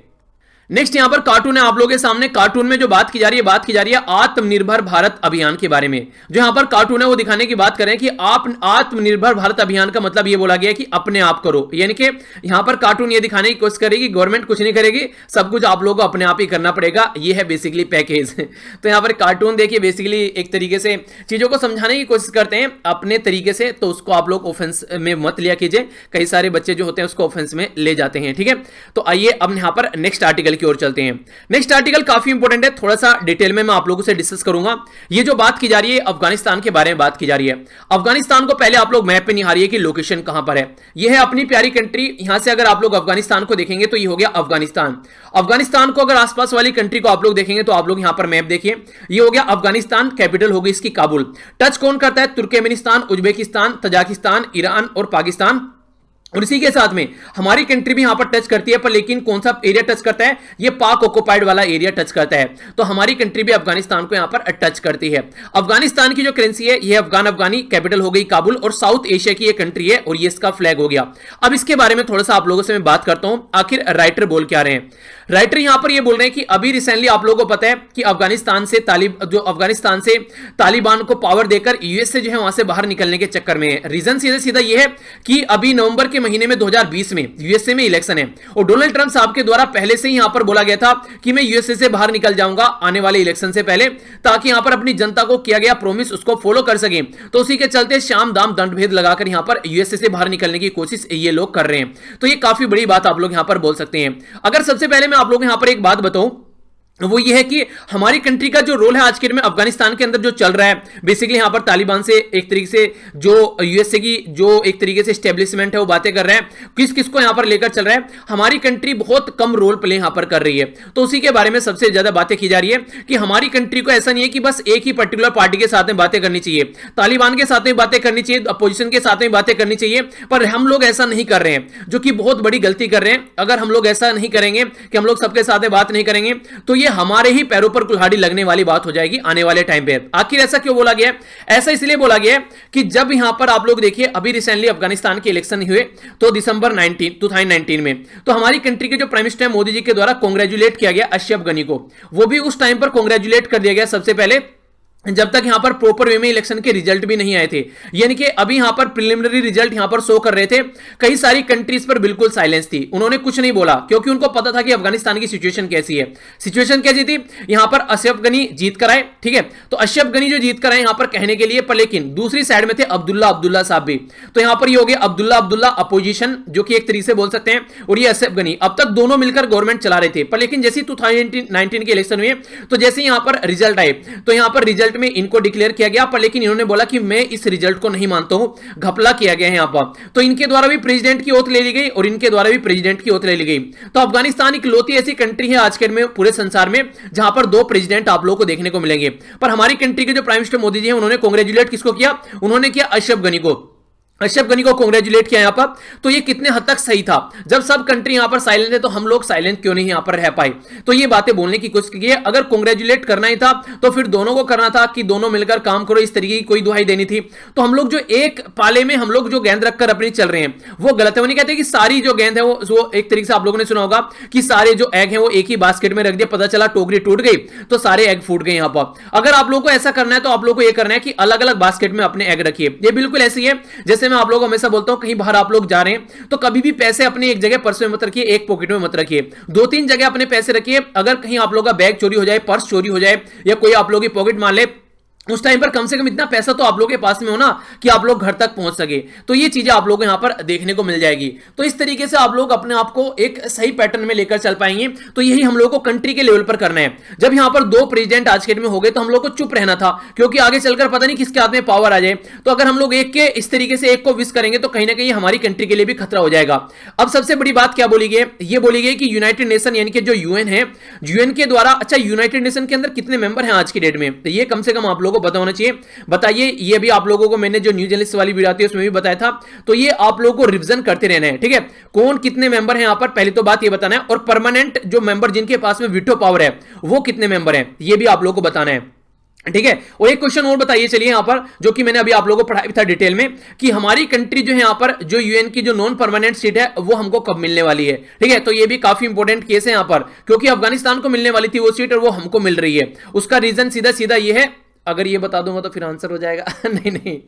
[SPEAKER 1] नेक्स्ट यहां पर कार्टून है आप लोगों के सामने। कार्टून में जो बात की जा रही है आत्मनिर्भर भारत अभियान के बारे में। जो यहां पर कार्टून है वो दिखाने की बात करें कि आप आत्मनिर्भर भारत अभियान का मतलब ये बोला गया है कि अपने आप करो, यानी कि यहां पर कार्टून ये दिखाने की कोशिश करेगी गवर्नमेंट कुछ नहीं करेगी, सब कुछ आप लोगों को अपने आप ही करना पड़ेगा। ये है बेसिकली पैकेज। तो यहां पर कार्टून देखिए बेसिकली एक तरीके से चीजों को समझाने की कोशिश करते हैं अपने तरीके से, तो उसको आप लोग ऑफेंस में मत लिया कीजिए। कई सारे बच्चे जो होते हैं उसको ऑफेंस में ले जाते हैं। ठीक है, तो आइए अब यहां पर नेक्स्ट आर्टिकल की ओर चलते हैं। नेक्स्ट आर्टिकल काफी इंपॉर्टेंट है, थोड़ा सा डिटेल में मैं आप लोगों से डिस्कस करूंगा। ये जो बात की जा रही है अफगानिस्तान के बारे में बात की जा रही है। अफगानिस्तान को पहले आप लोग मैप पे निहारिए कि लोकेशन कहां पर है। ये है अपनी प्यारी कंट्री। यहां से अगर आप लोग अफगानिस्तान को देखेंगे तो ये हो गया अफगानिस्तान। अफगानिस्तान को अगर आसपास वाली कंट्री को आप लोग देखेंगे तो आप लोग यहां पर मैप देखिए, ये हो गया अफगानिस्तान, कैपिटल होगी इसकी काबुल। टच कौन करता है? तुर्कमेनिस्तान, उज्बेकिस्तान, तजाकिस्तान, ईरान और पाकिस्तान। और इसी के साथ में हमारी कंट्री भी यहां पर टच करती है, पर लेकिन कौन सा एरिया टच करता है? ये पाक ऑक्युपाइड वाला एरिया टच करता है। तो हमारी कंट्री भी अफगानिस्तान को यहां पर टच करती है। अफगानिस्तान की जो करेंसी है ये अफगानी, कैपिटल हो गई काबुल, और साउथ एशिया की ये कंट्री है और ये इसका फ्लैग हो गया। अब इसके बारे में थोड़ा सा आप लोगों से मैं बात करता हूं, आखिर राइटर बोल क्या रहे हैं। राइटर यहां पर ये बोल रहे हैं कि अभी रिसेंटली आप लोगों को पता है कि अफगानिस्तान से तालिबान को पावर देकर यूएसए जो है वहां से बाहर निकलने के चक्कर में है। रीजन सीधा सीधा ये है कि अभी नवंबर के महीने में 2020 में यूएसए में इलेक्शन है, और डोनाल्ड ट्रंप साहब के द्वारा पहले से ही यहां पर बोला गया था कि मैं यूएसए से बाहर निकल जाऊंगा आने वाले इलेक्शन से पहले, ताकि यहां पर अपनी जनता को किया गया प्रॉमिस उसको फॉलो कर सके। तो उसी के चलते शाम दाम दंड भेद लगाकर यहां पर यूएसए से बाहर निकलने की कोशिश ये लोग कर रहे हैं। तो ये काफी बड़ी बात आप लोग यहां पर बोल सकते हैं। अगर सबसे पहले मैं आप लोग यहां पर एक बात बताऊं, वो ये है कि हमारी कंट्री का जो रोल है आज के दिन में अफगानिस्तान के अंदर जो चल रहा है, बेसिकली यहां पर तालिबान से एक तरीके से जो यूएसए की जो एक तरीके से एस्टेब्लिशमेंट है वो बातें कर रहे हैं, किस किस को यहां पर लेकर चल रहा है। हमारी कंट्री बहुत कम रोल प्ले यहां पर कर रही है, तो उसी के बारे में सबसे ज्यादा बातें की जा रही है कि हमारी कंट्री को ऐसा नहीं है कि बस एक ही पर्टिकुलर पार्टी के साथ में बातें करनी चाहिए, तालिबान के साथ में बातें करनी चाहिए, अपोजिशन के साथ में बातें करनी चाहिए, पर हम लोग ऐसा नहीं कर रहे हैं, जो कि बहुत बड़ी गलती कर रहे हैं। अगर हम लोग ऐसा नहीं करेंगे कि हम लोग सबके साथ में बात नहीं करेंगे, तो ये हमारे ही पैरों पर कुल्हाड़ी लगने वाली बात हो जाएगी आने वाले टाइम पे। आखिर ऐसा क्यों बोला गया? ऐसा इसलिए बोला गया कि जब यहां पर आप लोग देखिए अभी रिसेंटली अफगानिस्तान के इलेक्शन हुए, तो दिसंबर 2019 में, तो हमारी कंट्री के जो प्राइम मिनिस्टर मोदी जी के द्वारा कांग्रेचुलेट किया गया अशरफ गनी को, वो भी उस टाइम पर कांग्रेचुलेट कर दिया गया सबसे पहले जब तक यहां पर प्रॉपर वे में इलेक्शन के रिजल्ट भी नहीं आए थे। यानी कि अभी यहां पर प्रिलिमिनरी रिजल्ट यहां पर शो कर रहे थे, कई सारी कंट्रीज पर बिल्कुल साइलेंस थी, उन्होंने कुछ नहीं बोला क्योंकि उनको पता था कि अफगानिस्तान की सिचुएशन कैसी है। सिचुएशन कैसी थी, यहां पर अशरफ गनी जीत कर आए, ठीक है, तो अशरफ गनी जो जीत कर आए यहां पर कहने के लिए, पर लेकिन दूसरी साइड में थे अब्दुल्ला साहब भी। तो यहां पर ये हो गया अब्दुल्ला अपोजिशन, जो कि एक तरीके से बोल सकते हैं, और ये अशरफ गनी। अब तक दोनों मिलकर गवर्नमेंट चला रहे थे, पर लेकिन जैसे 2019 के इलेक्शन हुए तो जैसे यहां पर रिजल्ट आए तो यहां पर रिजल्ट में इनको डिक्लेयर किया गया, पर लेकिन इन्होंने बोला कि मैं इस रिजल्ट को नहीं मानता हूं, घपला किया गया है यहां पर। तो इनके द्वारा भी प्रेसिडेंट की ओथ ले ली गई और इनके द्वारा भी प्रेसिडेंट की ओथ ले ली गई। तो अफगानिस्तान इकलौती ऐसी कंट्री है आज के में पूरे संसार में जहां पर दो प्रेसिडेंट आप लोगों को देखने को मिलेंगे। पर हमारी कंट्री के जो प्राइम मिनिस्टर मोदी जी हैं उन्होंने कांग्रेचुलेट किसको किया, उन्होंने किया अशरफ गनी को। अशरफ गनी को कांग्रेचुलेट किया यहां पर। तो ये कितने हद तक सही था, जब सब कंट्री यहां पर साइलेंट है तो हम लोग साइलेंट क्यों नहीं यहां पर रह पाए। तो ये बातें बोलने की कोशिश की है। अगर कांग्रेचुलेट करना ही था तो फिर दोनों को करना था कि दोनों मिलकर काम करो, इस तरीके की कोई दुहाई देनी थी। तो हम लोग जो एक पाले में हम लोग जो गेंद रखकर अपनी चल रहे हैं वो गलत है। वो नहीं कहते कि सारी जो गेंद है वो एक तरीके से आप लोगों ने सुना होगा कि सारे जो एग है वो एक ही बास्केट में रख दिया, पता चला टोकरी टूट गई तो सारे एग फूट गए यहां पर। अगर आप लोगों को ऐसा करना है तो आप लोगों को ये करना है कि अलग अलग बास्केट में अपने एग रखिए। ये बिल्कुल ऐसी है जैसे मैं आप लोगों को हमेशा बोलता हूं, कहीं बाहर आप लोग जा रहे हैं तो कभी भी पैसे अपने एक जगह पर्स में मत रखिए, एक पॉकेट में मत रखिए, दो तीन जगह अपने पैसे रखिए। अगर कहीं आप लोगों का बैग चोरी हो जाए, पर्स चोरी हो जाए या कोई आप लोगों की पॉकेट मार ले, उस टाइम पर कम से कम इतना पैसा तो आप लोगों के पास में हो ना कि आप लोग घर तक पहुंच सके। तो ये चीजें आप लोगों को यहां पर देखने को मिल जाएगी। तो इस तरीके से आप लोग अपने आप को एक सही पैटर्न में लेकर चल पाएंगे। तो यही हम लोगों को कंट्री के लेवल पर करना है। जब यहां पर दो प्रेसिडेंट आज के डेट में हो गए तो हम लोग को चुप रहना था, क्योंकि आगे चलकर पता नहीं किसके हाथ में पावर आ जाए। तो अगर हम लोग एक के इस तरीके से एक को विश करेंगे तो कहीं ना कहीं हमारी कंट्री के लिए भी खतरा हो जाएगा। अब सबसे बड़ी बात क्या बोली गई, ये बोली गई कि यूनाइटेड नेशन यानी कि जो यूएन है, यूएन के द्वारा, अच्छा यूनाइटेड नेशन के अंदर कितने मेंबर हैं आज की डेट में, तो ये कम से कम आप लोगों को पता होना चाहिए। बताइए, ये भी आप लोगों को मैंने जो न्यूज जर्नलिस्ट वाली वीडियो आती है उसमें भी बताया था। तो ये आप लोगों को रिवीजन करते रहना है, ठीक है। कौन कितने मेंबर हैं यहां पर, पहली तो बात ये बताना है। और परमानेंट जो मेंबर जिनके पास में वीटो पावर है वो कितने मेंबर हैं, ये भी आप लोगों को बताना है, ठीक है। और एक क्वेश्चन और बताइए चलिए यहां पर, जो कि मैंने अभी आप लोगों को पढ़ाया था डिटेल में, कि हमारी कंट्री जो है यहां पर जो यूएन की जो नॉन परमानेंट सीट है वो हमको कब मिलने वाली है, ठीक है। तो ये भी काफी इंपॉर्टेंट केस है यहां पर, क्योंकि अफगानिस्तान को मिलने वाली थी वो सीट और वो हमको मिल रही है। उसका रीजन सीधा सीधा ये है, अगर ये बता दूंगा तो फिर आंसर हो जाएगा नहीं,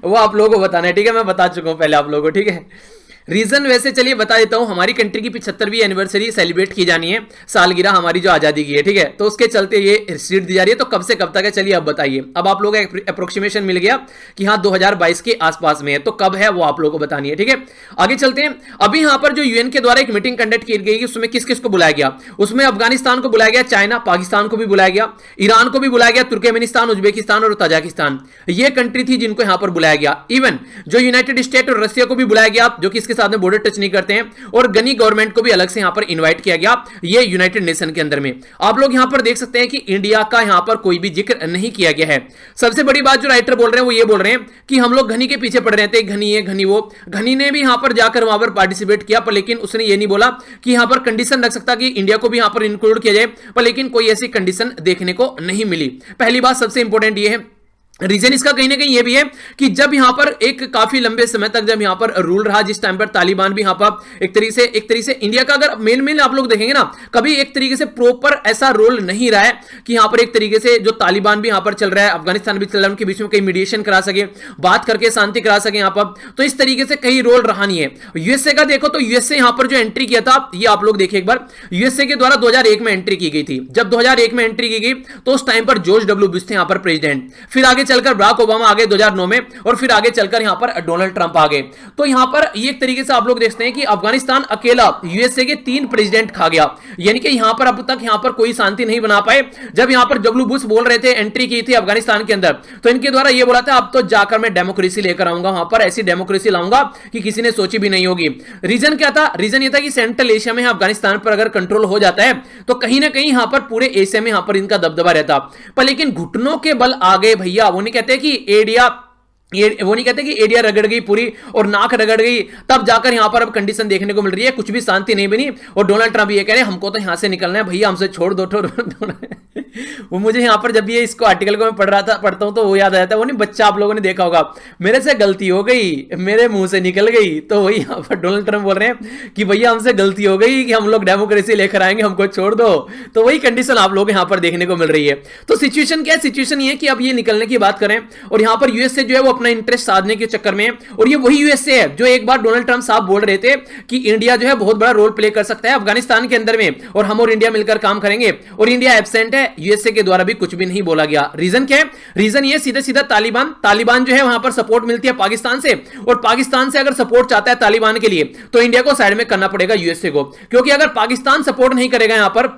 [SPEAKER 1] वो आप लोगों को बताना है, ठीक है। मैं बता चुका हूं पहले आप लोगों को, ठीक है। रीजन वैसे चलिए बता देता हूं, हमारी कंट्री की 75वीं एनिवर्सरी सेलिब्रेट की जानी है, सालगिरह हमारी जो आजादी की है, ठीक है। तो उसके चलते ये सीट दी जा रही है। तो कब से कब तक है, चलिए अब बताइए। अब आप लोगों को अप्रोक्सीमेशन मिल गया कि हाँ 2022 के आसपास में है, तो कब है वो आप लोगों को बतानी है, ठीक है। आगे चलते हैं। अभी यहां पर जो यूएन के द्वारा एक मीटिंग कंडक्ट की गई, उसमें किस किस को बुलाया गया, उसमें अफगानिस्तान को बुलाया गया, चाइना, पाकिस्तान को भी बुलाया गया, ईरान को भी बुलाया गया, तुर्कमेनिस्तान, उज्बेकिस्तान और तजाकिस्तान, ये कंट्री थी जिनको यहां पर बुलाया गया। इवन जो यूनाइटेड स्टेट और रशिया को भी बुलाया गया, जो कि इसके साथ में बॉर्डर टच नहीं करते हैं, और गनी गवर्नमेंट को भी अलग से यहां पर इनवाइट किया गया, ये यूनाइटेड नेशन के अंदर में। आप लोग यहां पर देख सकते हैं कि इंडिया का यहां पर कोई भी जिक्र नहीं किया गया है। सबसे बड़ी बात जो राइटर बोल रहे हैं वो ये बोल रहे हैं कि हम लोग घनी के पीछे पड़ रहे थे, घनी है घनी वो। घनी ने भी यहां पर जाकर वहां पर पार्टिसिपेट किया, पर लेकिन उसने ये नहीं बोला कि यहां पर कंडीशन रख सकता कि इंडिया को भी यहां पर इंक्लूड किया जाए, पर लेकिन कोई ऐसी कंडीशन देखने को नहीं मिली। पहली बात सबसे इंपॉर्टेंट ये है, रीजन इसका कहीं ना कहीं ये भी है कि जब यहां पर एक काफी लंबे समय तक जब यहां पर रूल रहा, जिस टाइम पर तालिबान भी यहां पर एक तरीके से इंडिया का अगर मेन आप लोग देखेंगे ना, कभी एक तरीके से प्रॉपर ऐसा रोल नहीं रहा है कि यहां पर एक तरीके से जो तालिबान भी यहां पर चल रहा है, अफगानिस्तान भी चल रहा है, उनके बीच में कहीं मीडिएशन करा सके, बात करके शांति करा सके यहां पर। तो इस तरीके से कहीं रोल रहा नहीं है। यूएसए का देखो तो यूएसए यहां पर जो एंट्री किया था, ये आप लोग देखिए एक बार, यूएसए के द्वारा 2001 में एंट्री की गई थी। जब 2001 में एंट्री की गई तो उस टाइम पर जॉर्ज डब्ल्यू बुश थे यहां पर प्रेसिडेंट, फिर आगे चलकर बराक ओबामा आ गए 2009 में, और फिर आगे चलकर यहां पर डोनाल्ड ट्रंप आ गए। तो यहां पर ये एक तरीके से आप लोग देखते हैं कि अफगानिस्तान अकेला यूएसए के 3 प्रेसिडेंट खा गया, यानी कि यहां पर अब तक यहां पर कोई शांति नहीं बना पाए। जब यहां पर डब्ल्यू बुश बोल रहे थे, एंट्री की थी अफगानिस्तान के अंदर, तो इनके द्वारा ये बोला था अब तो जाकर मैं डेमोक्रेसी लेकर आऊंगा, वहां पर ऐसी डेमोक्रेसी लाऊंगा कि किसी ने सोची भी नहीं होगी। रीजन क्या था, रीजन ये था कि सेंट्रल एशिया में अफगानिस्तान पर अगर कंट्रोल हो जाता है तो कहीं ना कहीं यहां पर पूरे एशिया में यहां पर इनका दबदबा रहता। पर लेकिन घुटनों के बल आ गए भैया, वो नहीं कहते कि वो नहीं कहते कि एरिया रगड़ गई पूरी और नाक रगड़ गई, तब जाकर यहां पर अब कंडीशन देखने को मिल रही है, कुछ भी शांति नहीं बनी। और डोनाल्ड ट्रंप ये कह रहे हैं हमको तो यहां से निकलना है भैया, हमसे छोड़ दो वो मुझे यहाँ पर जब ये इसको आर्टिकल को मैं पढ़ता हूँ तो वो याद आ जाता है। वो नहीं बच्चा आप लोगों ने देखा होगा, मेरे से गलती हो गई, मेरे मुंह से निकल गई, तो वही यहाँ पर डोनाल्ड ट्रंप बोल रहे हैं कि भैया हमसे गलती हो गई कि हम लोग डेमोक्रेसी लेकर आएंगे, हमको छोड़ दो। तो वही कंडीशन आप लोग यहाँ पर देखने को मिल रही है। तो सिचुएशन क्या है? सिचुएशन ये है कि अब ये निकलने की बात करें और यहाँ पर यूएसए जो है वो अपना इंटरेस्ट साधने के चक्कर में, और ये वही यूएसए है जो एक बार डोनाल्ड ट्रंप साहब बोल रहे थे कि इंडिया जो है बहुत बड़ा रोल प्ले कर सकता है अफगानिस्तान के अंदर में, और हम और इंडिया मिलकर काम करेंगे, और इंडिया एब्सेंट है। यूएसए के द्वारा भी कुछ भी नहीं बोला गया। रीजन क्या है? रीजन ये सीधा सीधा तालिबान जो है वहां पर सपोर्ट मिलती है पाकिस्तान से, और पाकिस्तान से अगर सपोर्ट चाहता है तालिबान के लिए तो इंडिया को साइड में करना पड़ेगा यूएसए को, क्योंकि अगर पाकिस्तान सपोर्ट नहीं करेगा यहां पर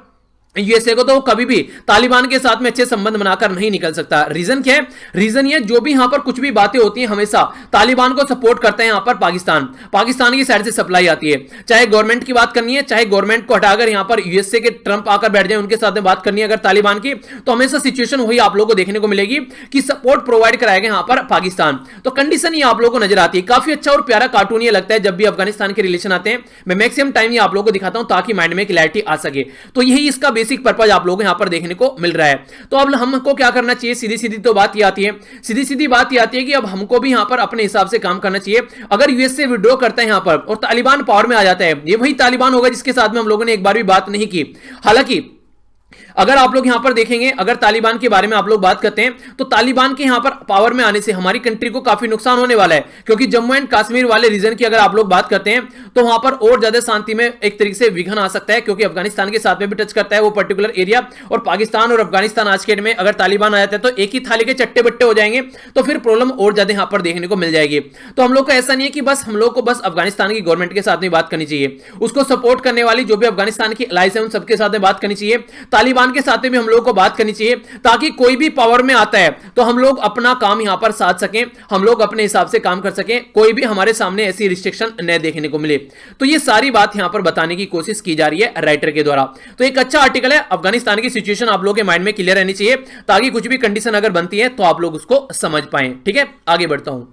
[SPEAKER 1] यूएसए को तो वो कभी भी तालिबान के साथ में अच्छे संबंध बनाकर नहीं निकल सकता। रीजन क्या है? रीजन ये जो भी यहां पर कुछ भी बातें होती हैं हमेशा तालिबान को सपोर्ट करते हैं यहां पर पाकिस्तान की साइड से सप्लाई आती है। चाहे गवर्नमेंट की बात करनी है, चाहे गवर्नमेंट को हटाकर यहां पर यूएसए के ट्रंप आकर बैठ जाए, उनके साथ में बात करनी है अगर तालिबान की, तो हमेशा सिचुएशन वही आप लोगों को देखने को मिलेगी कि सपोर्ट प्रोवाइड कराएगा यहां पर पाकिस्तान। तो कंडीशन ये आप लोगों को नजर आती है। काफी अच्छा और प्यारा कार्टून ये लगता है जब भी अफगानिस्तान के रिलेशन आते हैं। मैं मैक्सिमम टाइम ये आप लोगों को दिखाता हूं ताकि माइंड में क्लैरिटी आ सके। तो यही इसका बेसिक पर्पज आप लोगों को यहां पर देखने को मिल रहा है। तो अब हमको क्या करना चाहिए? सीधी सीधी तो बात ये आती है, सीधी सीधी बात ये आती है कि अब हमको भी यहां पर अपने हिसाब से काम करना चाहिए। अगर यूएसए विड्रॉ करता है यहां पर और तालिबान पावर में आ जाता है, ये वही तालिबान होगा जिसके साथ में हम लोगों ने एक बार भी बात नहीं की। हालांकि अगर आप लोग यहां पर देखेंगे, अगर तालिबान के बारे में आप लोग बात करते हैं तो तालिबान के यहां पर पावर में आने से हमारी कंट्री को काफी नुकसान होने वाला है, क्योंकि जम्मू एंड कश्मीर वाले रीजन की अगर आप लोग बात करते हैं तो वहां पर और ज्यादा शांति में एक तरीके से विघन आ सकता है, क्योंकि अफगानिस्तान के साथ में भी टच करता है वो पर्टिकुलर एरिया, और पाकिस्तान और अफगानिस्तान आज के डेट में अगर तालिबान आ जाता है तो एक ही थाली के चट्टे बट्टे हो जाएंगे, तो फिर प्रॉब्लम और ज्यादा यहां पर देखने को मिल जाएगी। तो हम लोग को ऐसा नहीं है कि बस हम लोग को बस अफगानिस्तान की गवर्नमेंट के साथ में बात करनी चाहिए, उसको सपोर्ट करने वाली जो भी अफगानिस्तान की अलाइंस है उन सबके साथ में बात करनी चाहिए, तालिबान के साथ में हम लोग को बात करनी चाहिए, ताकि कोई भी पावर में आता है तो हम लोग अपना काम यहां पर साध सकें, हम लोग अपने हिसाब से काम कर सकें, कोई भी हमारे सामने ऐसी रिस्ट्रिक्शन न देखने को मिले। तो ये सारी बात यहां पर बताने की कोशिश की जा रही है राइटर के द्वारा। तो एक अच्छा आर्टिकल है, अफगानिस्तान की सिचुएशन आप लोगों के माइंड में क्लियर रहनी चाहिए, ताकि कुछ भी कंडीशन अगर बनती है तो आप लोग उसको समझ पाए। ठीक है, आगे बढ़ता हूं।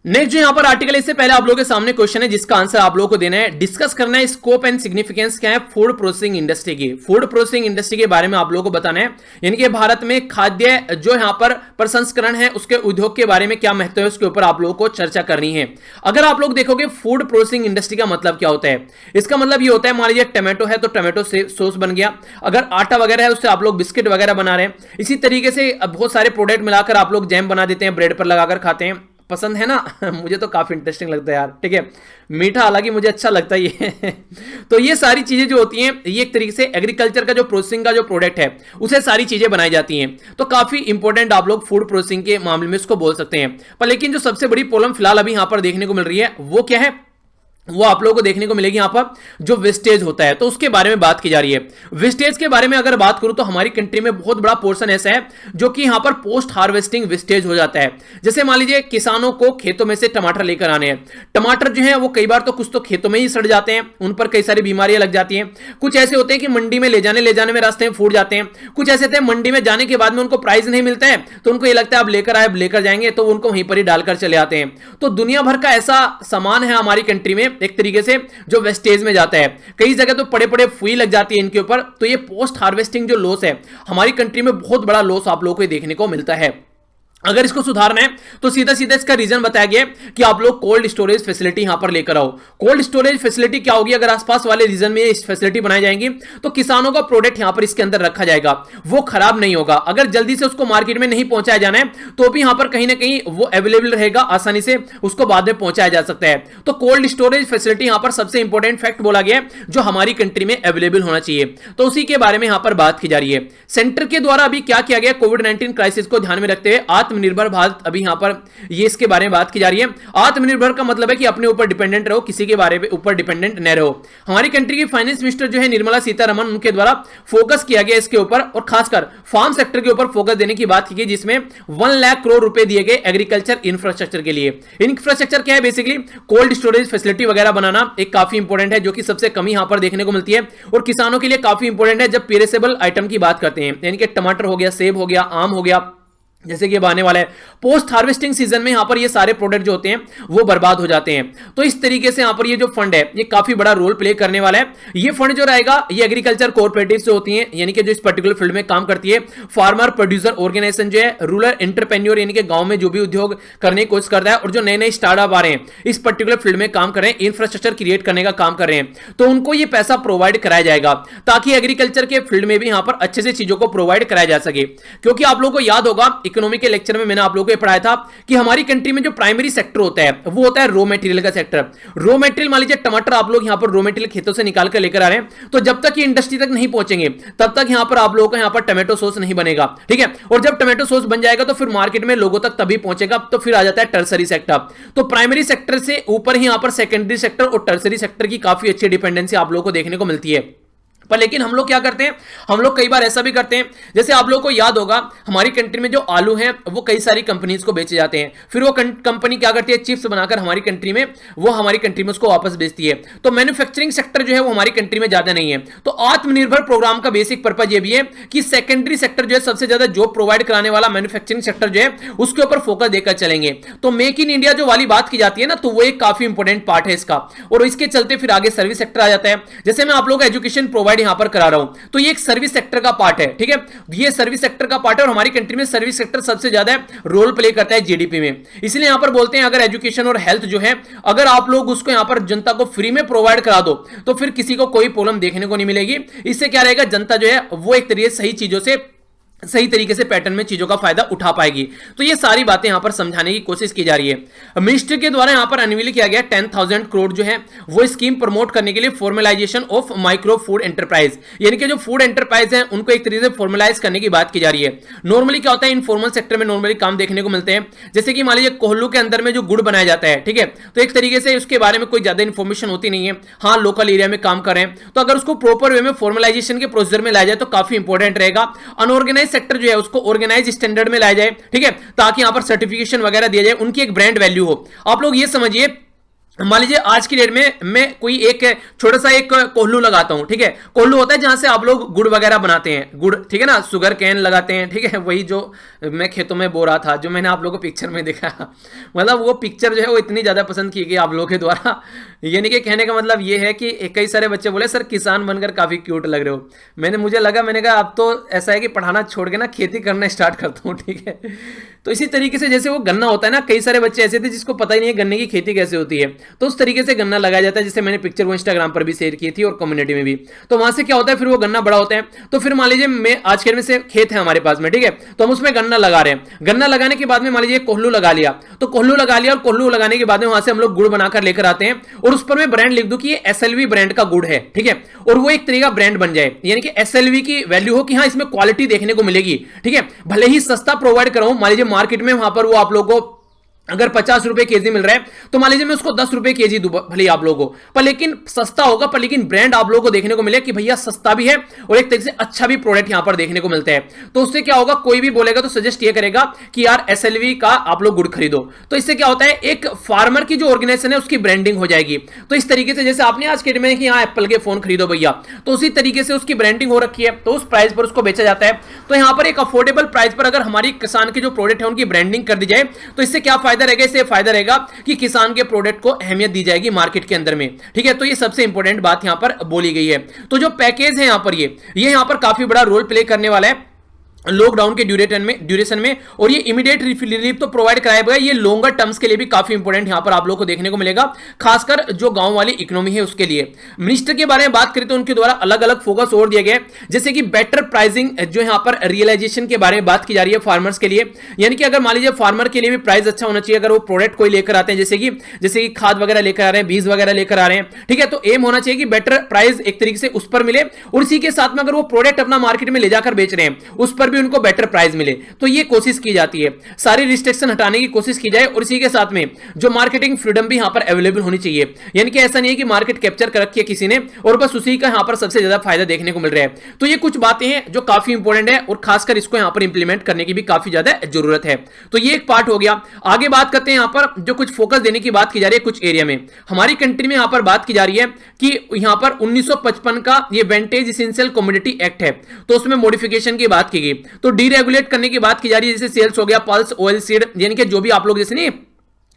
[SPEAKER 1] नेक्स्ट जो यहां पर आर्टिकल, इससे पहले आप लोगों के सामने क्वेश्चन है जिसका आंसर आप लोगों को देना है, डिस्कस करना है स्कोप एंड सिग्निफिकेंस क्या है फूड प्रोसेसिंग इंडस्ट्री की। फूड प्रोसेसिंग इंडस्ट्री के बारे में आप लोगों को बताना है, यानी कि भारत में खाद्य जो यहां पर प्रसंस्करण है उसके उद्योग के बारे में क्या महत्व है, उसके ऊपर आप लोगों को चर्चा करनी है। अगर आप लोग देखोगे फूड प्रोसेसिंग इंडस्ट्री का मतलब क्या होता है, इसका मतलब ये होता है, मान लीजिए टमाटो है तो टमाटो से सॉस बन गया, अगर आटा वगैरह है उससे आप लोग बिस्किट वगैरह बना रहे हैं, इसी तरीके से बहुत सारे प्रोडक्ट मिलाकर आप लोग जैम बना देते हैं, ब्रेड पर लगाकर खाते हैं। पसंद है ना मुझे तो काफी इंटरेस्टिंग लगता है यार। ठीक है, मीठा हालांकि मुझे अच्छा लगता है ये तो ये सारी चीजें जो होती हैं ये एक तरीके से एग्रीकल्चर का जो प्रोसेसिंग का जो प्रोडक्ट है उसे सारी चीजें बनाई जाती हैं, तो काफी इंपॉर्टेंट आप लोग फूड प्रोसेसिंग के मामले में इसको बोल सकते हैं। पर लेकिन जो सबसे बड़ी प्रॉब्लम फिलहाल अभी यहां पर देखने को मिल रही है वो क्या है, वो आप लोगों को देखने को मिलेगी यहां पर जो वेस्टेज होता है, तो उसके बारे में बात की जा रही है। वेस्टेज के बारे में अगर बात करूं तो हमारी कंट्री में बहुत बड़ा पोर्शन ऐसा है जो कि यहां पर पोस्ट हार्वेस्टिंग वेस्टेज हो जाता है। जैसे मान लीजिए किसानों को खेतों में से टमाटर लेकर आने हैं, टमाटर जो है वो कई बार तो कुछ तो खेतों में ही सड़ जाते हैं, उन पर कई सारी बीमारियां लग जाती हैं। कुछ ऐसे होते हैं कि मंडी में ले जाने में रास्ते में फूट जाते हैं। कुछ ऐसे थे मंडी में जाने के बाद में उनको प्राइस नहीं मिलता है, तो उनको ये लगता है अब लेकर आए, अब लेकर जाएंगे, तो उनको वहीं पर ही डालकर चले आते हैं। तो दुनिया भर का ऐसा सामान है हमारी कंट्री में एक तरीके से जो वेस्टेज में जाता है, कई जगह तो बड़े बड़े फुई लग जाती है इनके ऊपर। तो ये पोस्ट हार्वेस्टिंग जो लॉस है हमारी कंट्री में बहुत बड़ा लॉस आप लोगों को देखने को मिलता है। अगर इसको सुधारना है तो सीधा सीधा इसका रीजन बताया गया कि आप लोग कोल्ड स्टोरेज फैसिलिटी यहां पर लेकर आओ। कोल्ड स्टोरेज फैसिलिटी क्या होगी, अगर आसपास वाले रीजन में इस फैसिलिटी बनाई जाएंगी तो किसानों का प्रोडक्ट यहां पर इसके अंदर रखा जाएगा, वो खराब नहीं होगा। अगर जल्दी से उसको मार्केट में नहीं पहुंचाया जाना है तो भी यहां पर कहीं ना कहीं वो अवेलेबल रहेगा, आसानी से उसको बाद में पहुंचाया जा सकता है। तो कोल्ड स्टोरेज फैसिलिटी यहां पर सबसे इंपॉर्टेंट फैक्ट बोला गया है जो हमारी कंट्री में अवेलेबल होना चाहिए, तो उसी के बारे में यहां पर बात की जा रही है। सेंटर के द्वारा अभी क्या किया गया, कोविड-19 क्राइसिस को ध्यान में रखते हुए आत्मनिर्भर भारत अभी यहां पर ये इसके बारे में बात की जा रही है। आत्मनिर्भर का मतलब है कि अपने ऊपर डिपेंडेंट रहो, किसी के बारे में ऊपर डिपेंडेंट न रहो। हमारी कंट्री की फाइनेंस मिनिस्टर जो है निर्मला सीतारमण, उनके द्वारा फोकस किया गया इसके ऊपर, और खासकर फार्म सेक्टर के ऊपर फोकस देने की बात की गई, जिसमें 1 लाख करोड़ रुपए दिए गए एग्रीकल्चर इंफ्रास्ट्रक्चर के लिए। इंफ्रास्ट्रक्चर क्या है, बेसिकली कोल्ड स्टोरेज फैसिलिटी वगैरह बनाना एक काफी इंपॉर्टेंट है, जो कि सबसे कम यहां पर देखने को मिलती है, और किसानों के लिए काफी इंपॉर्टेंट है जब पेरिसेबल आइटम की बात करते हैं, यानी कि टमाटर हो गया, सेब हो गया, आम हो गया, जैसे कि अब आने वाला है पोस्ट हार्वेस्टिंग सीजन में यहां पर ये सारे प्रोडक्ट जो होते हैं वो बर्बाद हो जाते हैं। तो इस तरीके से यहां पर ये जो फंड है ये काफी बड़ा रोल प्ले करने वाला है। ये फंड जो रहेगा ये एग्रीकल्चर कोऑपरेटिव्स जो होती हैं यानी कि जो इस पर्टिकुलर फील्ड में काम करती है, फार्मर प्रोड्यूसर ऑर्गेनाइजेशन जो है, रूरल एंटरप्रेन्योर यानी कि गांव में जो भी उद्योग करने की कोशिश करता है और जो नए नए स्टार्टअप आ रहे हैं इस पर्टिकुलर फील्ड में काम कर रहे हैं, इंफ्रास्ट्रक्चर क्रिएट करने का काम कर रहे हैं, तो उनको ये पैसा प्रोवाइड कराया जाएगा ताकि एग्रीकल्चर के फील्ड में भी यहां पर अच्छे से चीजों को प्रोवाइड कराया जा सके। क्योंकि आप लोगों को याद होगा इकोनॉमी के लेक्चर में मैंने आप लोगों को पढ़ाया था कि हमारी कंट्री में जो प्राइमरी सेक्टर होता है वो होता है रॉ मटेरियल का सेक्टर। रॉ मटेरियल मान लीजिए टमाटर आप लोग यहां पर रॉ मटेरियल खेतों से निकाल कर लेकर आ रहे हैं, तो जब तक ये इंडस्ट्री तक नहीं पहुंचेंगे तब तक यहां पर आप लोगों का यहां पर टमाटो सॉस नहीं बनेगा, ठीक है। और जब टमाटो सॉस बन जाएगा तो फिर मार्केट में लोगों तक तभी पहुंचेगा, तो फिर आ जाता है टर्सरी सेक्टर। तो प्राइमरी सेक्टर से ऊपर ही यहां पर सेकेंडरी सेक्टर और टर्सरी सेक्टर की काफी अच्छी डिपेंडेंसी आप लोगों को देखने को मिलती है। पर लेकिन हम लोग क्या करते हैं, हम लोग कई बार ऐसा भी करते हैं, जैसे आप लोगों को याद होगा हमारी कंट्री में जो आलू हैं वो कई सारी कंपनीज को बेचे जाते हैं, फिर वो कंपनी क्या करती है चिप्स बनाकर हमारी कंट्री में वो हमारी कंट्री में उसको वापस बेचती है। तो मैन्युफैक्चरिंग सेक्टर जो है वो हमारी कंट्री में ज्यादा नहीं है। तो आत्मनिर्भर प्रोग्राम का बेसिक पर्पज ये भी है कि सेकेंडरी सेक्टर जो है सबसे ज्यादा जॉब प्रोवाइड कराने वाला मैन्युफैक्चरिंग सेक्टर जो है उसके ऊपर फोकस देकर चलेंगे। तो मेक इन इंडिया जो वाली बात की जाती है ना, तो वो एक काफी इंपॉर्टेंट पार्ट है इसका, और इसके चलते फिर आगे सर्विस सेक्टर आ जाता है। जैसे मैं आप लोगों को एजुकेशन प्रोवाइड यहां पर करा रहा हूं, तो ये एक सर्विस सेक्टर का पार्ट है, ठीक है, ये सर्विस सेक्टर का पार्ट है और हमारी कंट्री में सर्विस सेक्टर सबसे ज्यादा रोल प्ले करता है जीडीपी में। इसलिए यहां पर बोलते हैं अगर एजुकेशन और हेल्थ जो है अगर आप लोग उसको यहां पर जनता को फ्री में प्रोवाइड करा दो तो फिर किसी को कोई प्रॉब्लम देखने को नहीं मिलेगी। इससे क्या रहेगा, जनता जो है वो एक तरीके सही चीजों से सही तरीके से पैटर्न में चीजों का फायदा उठा पाएगी। तो ये सारी बातें यहां पर समझाने की कोशिश की जा रही है। मिनिस्ट्री के द्वारा यहां पर अनवील किया गया 10,000 करोड़ जो है वो स्कीम प्रमोट करने के लिए formalisation of micro food enterprise, यानी कि जो फूड एंटरप्राइज है उनको एक तरीके से फॉर्मलाइज करने की बात की जा रही है। नॉर्मली क्या होता है, इनफॉर्मल सेक्टर में नॉर्मली काम देखने को मिलते हैं, जैसे कि मान लीजिए कोल्लू के अंदर में जो गुड़ बनाया जाता है, ठीक है, तो एक तरीके से उसके बारे में कोई ज्यादा इंफॉर्मेशन होती नहीं है, हाँ लोकल एरिया में काम कर रहे हैं, तो अगर उसको प्रॉपर वे में फॉर्मलाइजेशन के प्रोसीजर में लाया जाए तो काफी इंपॉर्टेंट रहेगा। अनऑर्गेनाइज सेक्टर जो है उसको ऑर्गेनाइज स्टैंडर्ड में लाया जाए, ठीक है, ताकि यहां पर सर्टिफिकेशन वगैरह दिया जाए, उनकी एक ब्रांड वैल्यू हो। आप लोग ये समझिए, मान लीजिए आज की डेट में मैं कोई एक छोटा सा एक कोल्लू लगाता हूं, ठीक है, कोल्लू होता है जहां से आप लोग गुड़ वगैरह बनाते हैं, गुड़, ठीक है ना, शुगर कैन लगाते हैं, ठीक है, वही जो मैं खेतों में बो रहा था जो मैंने आप लोगों को पिक्चर में देखा, मतलब वो पिक्चर जो है वो इतनी ज्यादा पसंद की गई आप लोगों के द्वारा, यानी कि कहने का मतलब ये है कि कई सारे बच्चे बोले सर किसान बनकर काफी क्यूट लग रहे हो। मुझे लगा, मैंने कहा अब तो ऐसा है कि पढ़ाना छोड़ के ना खेती करना स्टार्ट करता हूँ, ठीक है। तो इसी तरीके से जैसे वो गन्ना होता है ना, कई सारे बच्चे ऐसे थे जिसको पता ही नहीं है गन्ने की खेती कैसे होती है, तो उस तरीके से गन्ना लगाया जाता है, जिससे मैंने पिक्चर को इंस्टाग्राम पर भी शेयर की थी और कम्युनिटी में भी। तो वहां से क्या होता है, फिर वो गन्ना बड़ा होता है, तो फिर मान लीजिए मैं आज के में से खेत है हमारे पास में, ठीक है, तो हम उसमें गन्ना लगा रहे हैं। गन्ना लगाने के बाद में मान लीजिए कोल्लू लगा लिया, तो कोल्लू लगा लिया और कोल्लू लगाने के बाद में वहां से हम लोग गुड़ बनाकर लेकर आते हैं और उस पर मैं ब्रांड लिख दूं कि ये एसएलवी ब्रांड का गुड़ है, ठीक है, और वो एक तरीका ब्रांड बन जाए, यानी कि एसएलवी की वैल्यू हो कि हाँ इसमें क्वालिटी देखने को मिलेगी, ठीक है, भले ही सस्ता प्रोवाइड कराऊं, मान लीजिए मार्केट में वहां पर वो आप लोगों को अगर 50 रुपए केजी मिल रहा है तो मान लीजिए मैं उसको 10 रुपए केजी दूं भले आप लोगों को, पर लेकिन सस्ता होगा, पर लेकिन ब्रांड आप लोगों को देखने को मिले कि भैया सस्ता भी है और एक तरीके से अच्छा भी प्रोडक्ट यहां पर देखने को मिलता है। तो उससे क्या होगा, कोई भी बोलेगा तो सजेस्ट ये करेगा कि यार एसएलवी का आप लोग गुड़ खरीदो। तो इससे क्या होता है, एक फार्मर की जो ऑर्गेनाइजेशन है उसकी ब्रांडिंग हो जाएगी। तो इस तरीके से जैसे आपने आज के डेट में कि यहाँ एप्पल के फोन खरीदो भैया, तो उसी तरीके से उसकी ब्रांडिंग हो रखी है, तो उस प्राइस पर उसको बेचा जाता है। तो यहां पर एक अफोर्डेबल प्राइस पर अगर हमारी किसान के जो प्रोडक्ट है उनकी ब्रांडिंग कर दी जाए तो इससे क्या फायदा रहेगा, इससे फायदा कि किसान के प्रोडक्ट को अहमियत दी जाएगी मार्केट के अंदर में, ठीक है। तो ये सबसे इंपॉर्टेंट बात यहां पर बोली गई है। तो जो पैकेज है यहां पर ये यहां पर काफी बड़ा रोल प्ले करने वाला है लॉकडाउन के ड्यूरेशन में, और ये इमीडिएट रिलीफ तो प्रोवाइड कराया, ये लॉन्गर टर्म्स के लिए भी काफी इंपॉर्टेंट यहां पर आप लोगों को देखने को मिलेगा, खासकर जो गांव वाली इकोनॉमी है उसके लिए। मिनिस्टर के बारे में बात करें तो उनके द्वारा अलग अलग फोकस और दिया गया है, जैसे कि बेटर प्राइसिंग जो यहां पर रियलाइजेशन के बारे में बात की जा रही है फार्मर्स के लिए, यानी कि अगर मान लीजिए फार्मर के लिए भी प्राइस अच्छा होना चाहिए, अगर वो प्रोडक्ट कोई लेकर आते हैं जैसे कि खाद वगैरह लेकर आ रहे हैं, बीज वगैरह लेकर आ रहे हैं, ठीक है, तो एम होना चाहिए कि बेटर प्राइस एक तरीके से उस पर मिले, और इसी के साथ में अगर वो प्रोडक्ट अपना मार्केट में ले जाकर बेच रहे हैं उस पर भी उनको बेटर प्राइस मिले। तो ये कोशिश की जाती है, सारी रिस्ट्रिक्शन हटाने की कोशिश की जाए, और इसी के साथ में जो मार्केटिंग फ्रीडम भी यहां पर अवेलेबल होनी चाहिए, यानी कि ऐसा नहीं है कि मार्केट कैप्चर कर रखी है किसी ने और बस उसी का यहां पर सबसे ज्यादा फायदा देखने को मिल रहा है। तो ये कुछ बातें हैं जो काफी इंपॉर्टेंट है और खासकर इसको यहां पर इंप्लीमेंट करने की भी काफी ज्यादा जरूरत है। तो ये एक पार्ट हो गया। आगे बात करते हैं यहां पर जो कुछ फोकस देने की बात की जा रही है कुछ एरिया में, हमारी कंट्री में यहां पर बात की जा रही है कि यहां पर 1955 का ये वेंटेज इसेंशियल कमोडिटी एक्ट है, तो उसमें मॉडिफिकेशन की बात की गई। तो डीरेगुलेट करने की बात की जा रही है, जैसे सेल्स हो गया, पल्स ऑयल सीड, यानी कि जो भी आप लोग जैसे नहीं,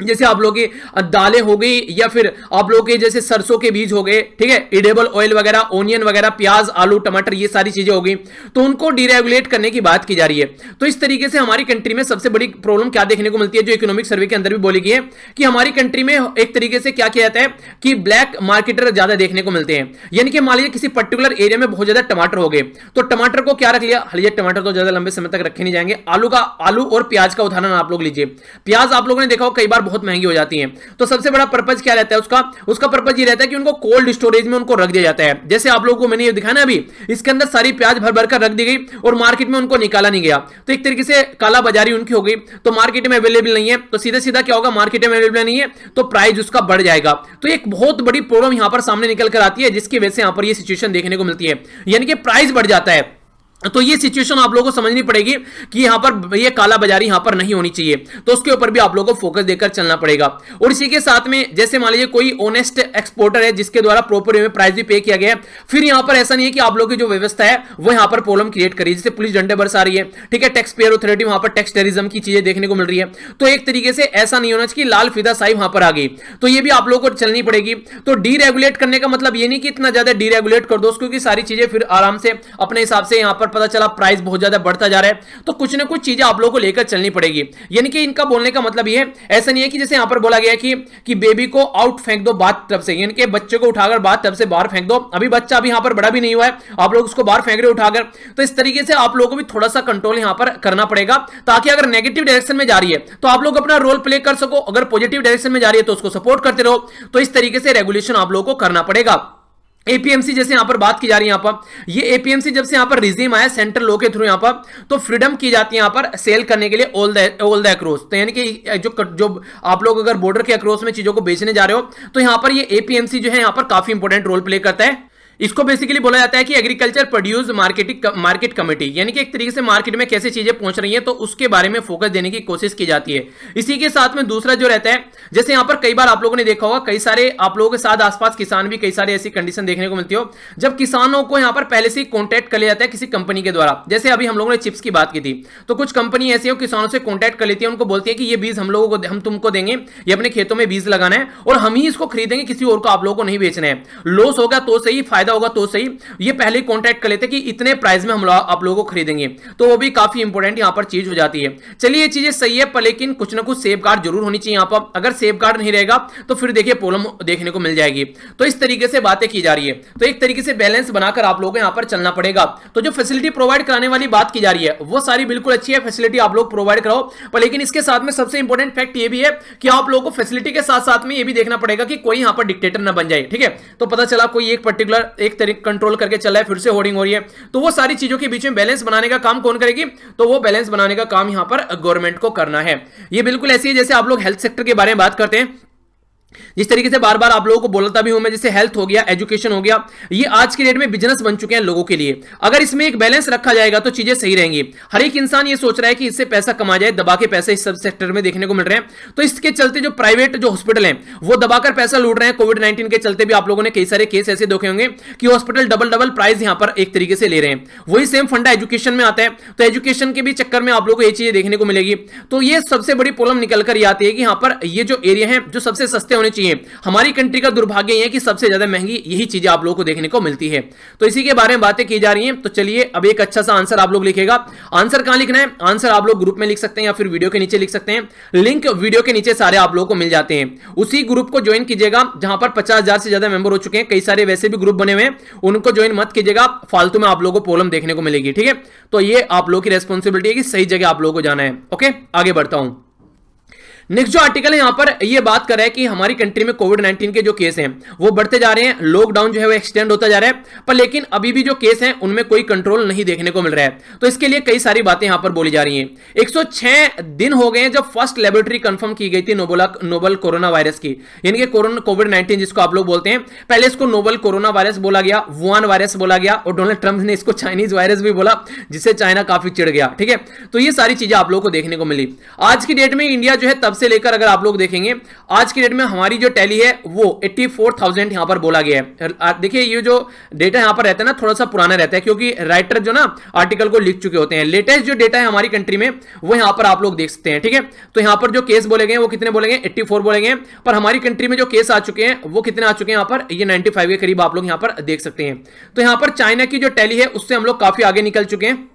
[SPEAKER 1] जैसे आप लोग की दालें हो गई या फिर आप लोग के जैसे सरसों के बीज हो गए, ठीक है, एडिबल ऑयल वगैरह, ओनियन वगैरह, प्याज, आलू, टमाटर, ये सारी चीजें हो गई, तो उनको डीरेगुलेट करने की बात की जा रही है। तो इस तरीके से हमारी कंट्री में सबसे बड़ी प्रॉब्लम क्या देखने को मिलती है, जो इकोनॉमिक सर्वे के अंदर भी बोली गई है कि हमारी कंट्री में एक तरीके से क्या किया जाता है कि ब्लैक मार्केटर ज्यादा देखने को मिलते हैं। यानी कि मान लीजिए किसी पर्टिकुलर एरिया में बहुत ज्यादा टमाटर हो गए, तो टमाटर को क्या रख लिया, ये टमाटर तो ज्यादा लंबे समय तक रखे नहीं जाएंगे। आलू और प्याज का उदाहरण आप लोग लीजिए। प्याज आप लोगों ने देखा हो कई बार बहुत महंगी हो जाती है, तो सबसे बड़ा पर्पज क्या रहता है उसका पर्पज ये रहता है कि उनको कोल्ड स्टोरेज में उनको रख दिया जाता है। जैसे आप लोगों को मैंने ये दिखाया ना अभी, इसके अंदर सारी प्याज भर भर कर रख दी गई और मार्केट में उनको निकाला नहीं गया, तो एक तरीके से काला बाजारी उनकी हो गई, तो मार्केट में अवेलेबल नहीं है, तो सीधा सीधा क्या होगा, मार्केट में अवेलेबल नहीं है तो प्राइस उसका बढ़ जाएगा। तो एक बहुत बड़ी प्रॉब्लम यहां पर सामने निकल कर आती है, जिसकी वजह से यहां पर ये सिचुएशन देखने को मिलती है, यानी कि प्राइस बढ़ जाता है। तो ये सिचुएशन आप लोगों को समझनी पड़ेगी कि यहां पर ये काला बाजारी यहां पर नहीं होनी चाहिए, तो उसके ऊपर भी आप लोगों को फोकस देकर चलना पड़ेगा। और इसी के साथ में जैसे मान लीजिए कोई ऑनेस्ट एक्सपोर्टर है जिसके द्वारा प्रॉपर वे में प्राइस भी पे किया गया है, फिर यहां पर ऐसा नहीं है कि आप लोगों की जो व्यवस्था है वो यहां पर प्रॉब्लम क्रिएट करी, जैसे पुलिस डंडे बरसा रही है, ठीक है, टैक्स पेयर अथॉरिटी वहां पर टैक्स टेररिज्म की चीजें देखने को मिल रही है। तो एक तरीके से ऐसा नहीं होना चाहिए कि लाल फिदा साहिब वहां पर आ गई, तो ये भी आप लोगों को चलनी पड़ेगी। तो डीरेगुलेट करने का मतलब ये नहीं कि इतना ज्यादा डीरेगुलेट कर दो, क्योंकि सारी चीजें फिर आराम से अपने हिसाब से यहां पर पता चला प्राइस बहुत ज्यादा बढ़ता जा रहा है, तो कुछ ना कुछ चीजें आप लोगों को लेकर चलनी पड़ेगी। यानी कि इनका बोलने का मतलब ये है, ऐसा नहीं है कि जैसे यहां पर बोला गया कि बेबी को आउट फेंक दो बाथ टब से, यानी कि बच्चे को उठाकर बाथ टब से बाहर फेंक दो, अभी बच्चा अभी यहां पर बड़ा भी नहीं हुआ है, आप लोग उसको बाहर फेंक रहे हो उठाकर। तो इस तरीके से आप लोगों को भी थोड़ा सा कंट्रोल यहां पर करना पड़ेगा, ताकि अगर नेगेटिव डायरेक्शन में जा रही है तो आप लोग अपना रोल प्ले कर सको, अगर पॉजिटिव डायरेक्शन में जा रही है तो उसको सपोर्ट करते रहो। तो इस तरीके से रेगुलेशन आप लोगों को करना पड़ेगा। एपीएमसी जैसे यहां पर बात की जा रही है, यहां पर ये एपीएमसी जब से यहां पर रिजीम आया सेंट्रल लॉ के थ्रू यहां पर, तो फ्रीडम की जाती है यहां पर सेल करने के लिए ऑल द अक्रॉस। तो यानी कि जो आप लोग अगर बॉर्डर के अक्रॉस में चीजों को बेचने जा रहे हो, तो यहां पर ये एपीएमसी जो है यहां पर काफी इंपॉर्टेंट रोल प्ले करता है। इसको बेसिकली बोला जाता है कि एग्रीकल्चर प्रोड्यूस मार्केट कमेटी, यानी कि एक तरीके से मार्केट में कैसे चीजें पहुंच रही हैं तो उसके बारे में फोकस देने की कोशिश की जाती है। इसी के साथ में दूसरा जो रहता है, जैसे यहां पर कई बार आप लोगों ने देखा होगा, कई सारे आप लोगों के साथ आसपास किसान भी कई सारी ऐसी कंडीशन देखने को मिलती हो जब किसानों को यहां पर पहले से कॉन्टैक्ट कर लिया जाता है किसी कंपनी के द्वारा। जैसे अभी हम लोगों ने चिप्स की बात की थी, तो कुछ कंपनी ऐसी हो किसानों से कॉन्टैक्ट कर लेती है, उनको बोलती है कि ये बीज हम तुमको देंगे, ये अपने खेतों में बीज लगाना है और हम ही इसको खरीदेंगे, किसी और को आप लोगों को नहीं बेचना है। लॉस होगा तो सही, फायदा होगा तो सही, ये पहले ही कॉन्टैक्ट कर लेते कि इतने प्राइस में हम आप लोगों को खरीदेंगे, तो वो भी काफी इंपॉर्टेंट यहां पर चीज हो जाती है। चलिए ये चीजें सही है, पर लेकिन कुछ ना कुछ सेफगार्ड जरूर होनी चाहिए यहां पर। अगर सेफगार्ड नहीं रहेगा तो फिर देखिए प्रॉब्लम देखने को मिल जाएगी। तो इस तरीके से बातें की जा रही है, तो एक तरीके से बैलेंस बनाकर आप लोगों को यहां पर चलना पड़ेगा। तो जो फैसिलिटी प्रोवाइड कराने वाली बात की जा रही है वो सारी बिल्कुल अच्छी है, फैसिलिटी आप लोग प्रोवाइड कराओ, पर लेकिन इसके साथ में सबसे इंपॉर्टेंट फैक्ट ये भी है कि आप लोगों को फैसिलिटी के साथ साथ में ये भी देखना पड़ेगा कि कोई यहां पर डिक्टेटर ना बन जाए, ठीक है। तो पता चला कोई एक पर्टिकुलर एक तरीके कंट्रोल करके चल रहा है, फिर से होर्डिंग हो रही है, तो वो सारी चीजों के बीच में बैलेंस बनाने का काम कौन करेगी, तो वो बैलेंस बनाने का काम यहां पर गवर्नमेंट को करना है। ये बिल्कुल ऐसी है जैसे आप लोग हेल्थ सेक्टर के बारे में बात करते हैं, जिस तरीके से बार बार आप लोगों को बोलता भी हूं मैं, जैसे हेल्थ हो गया, एजुकेशन हो गया, ये आज की डेट में बिजनेस बन चुके हैं लोगों के लिए। अगर इसमें एक बैलेंस रखा जाएगा तो चीजें सही रहेंगी। हर एक इंसान ये सोच रहा है कि इससे पैसा कमा जाए, दबा के पैसे इस सब सेक्टर में देखने को मिल रहे हैं, तो इसके चलते जो प्राइवेट जो हॉस्पिटल हैं वो दबाकर पैसा लूट रहे हैं। कोविड-19 के चलते भी आप लोगों ने कई सारे केस ऐसे देखे होंगे कि हॉस्पिटल डबल प्राइस यहां पर एक तरीके से ले रहे हैं। वही सेम फंडा एजुकेशन में आता है, तो एजुकेशन के भी चक्कर में आप लोगों को ये चीजें देखने को मिलेगी। तो ये सबसे बड़ी प्रॉब्लम निकल कर आती है कि यहां पर ये जो एरिया है जो सबसे सस्ते होने चाहिए, हमारी कंट्री का दुर्भाग्य यह है कि सबसे ज्यादा महंगी यही चीजें आप लोगों को देखने को मिलती है। तो इसी के बारे में बातें की जा रही हैं। तो चलिए अब एक अच्छा सा आंसर आप लोग लिखेगा। आंसर कहां लिखना है, आंसर आप लोग ग्रुप में लिख सकते हैं या फिर वीडियो के नीचे लिख सकते हैं। लिंक वीडियो के नीचे सारे आप लोगों को मिल जाते हैं। उसी ग्रुप को ज्वाइन कीजिएगा जहां पर 50,000 से ज्यादा मेंबर हो चुके हैं। कई सारे वैसे भी ग्रुप बने हुए हैं, उनको ज्वाइन मत कीजिएगा, फालतू में आप लोगों को प्रॉब्लम देखने को मिलेगी, ठीक है। तो ये आप लोगों की रेस्पॉन्सिबिलिटी है कि सही जगह आप लोगों को जाना है। ओके, आगे बढ़ता हूं। नेक्स्ट जो आर्टिकल है यहां पर ये बात कर रहा है कि हमारी कंट्री में कोविड-19 के जो केस हैं वो बढ़ते जा रहे हैं, लॉकडाउन जो है वो एक्सटेंड होता जा रहा है, पर लेकिन अभी भी जो केस हैं उनमें कोई कंट्रोल नहीं देखने को मिल रहा है। तो इसके लिए कई सारी बातें यहां पर बोली जा रही हैं। 106 दिन हो गए हैं जब फर्स्ट लेबोरेटरी कंफर्म की गई थी नोवल कोरोना वायरस की, यानी कि कोविड-19 जिसको आप लोग बोलते हैं। पहले इसको नोवल कोरोना वायरस बोला गया, वुहान वायरस बोला गया, और डोनाल्ड ट्रंप ने इसको चाइनीज वायरस भी बोला, जिससे चाइना काफी चिढ़ गया, ठीक है। तो ये सारी चीजें आप लोगों को देखने को मिली। आज की डेट में इंडिया जो है तब तब से लेकर अगर आप लोग देखेंगे आज की डेट में हमारी जो टैली है वो 84,000 यहां पर बोला गया है। देखिए ये जो डेटा यहां पर रहता है ना थोड़ा सा पुराना रहता है, क्योंकि राइटर जो ना आर्टिकल को लिख चुके होते हैं। लेटेस्ट जो डेटा है हमारी कंट्री में वो यहां पर आप लोग देख सकते हैं, ठीक है। तो यहां पर जो केस बोले गए वो कितने बोले गए, 84 बोले गए, पर हमारी कंट्री में जो केस आ चुके हैं वो कितने आ चुके हैं, यहां पर ये 95 के करीब आप लोग यहां पर देख सकते हैं। तो यहां पर चाइना की जो टैली है उससे हम लोग काफी आगे निकल चुके हैं,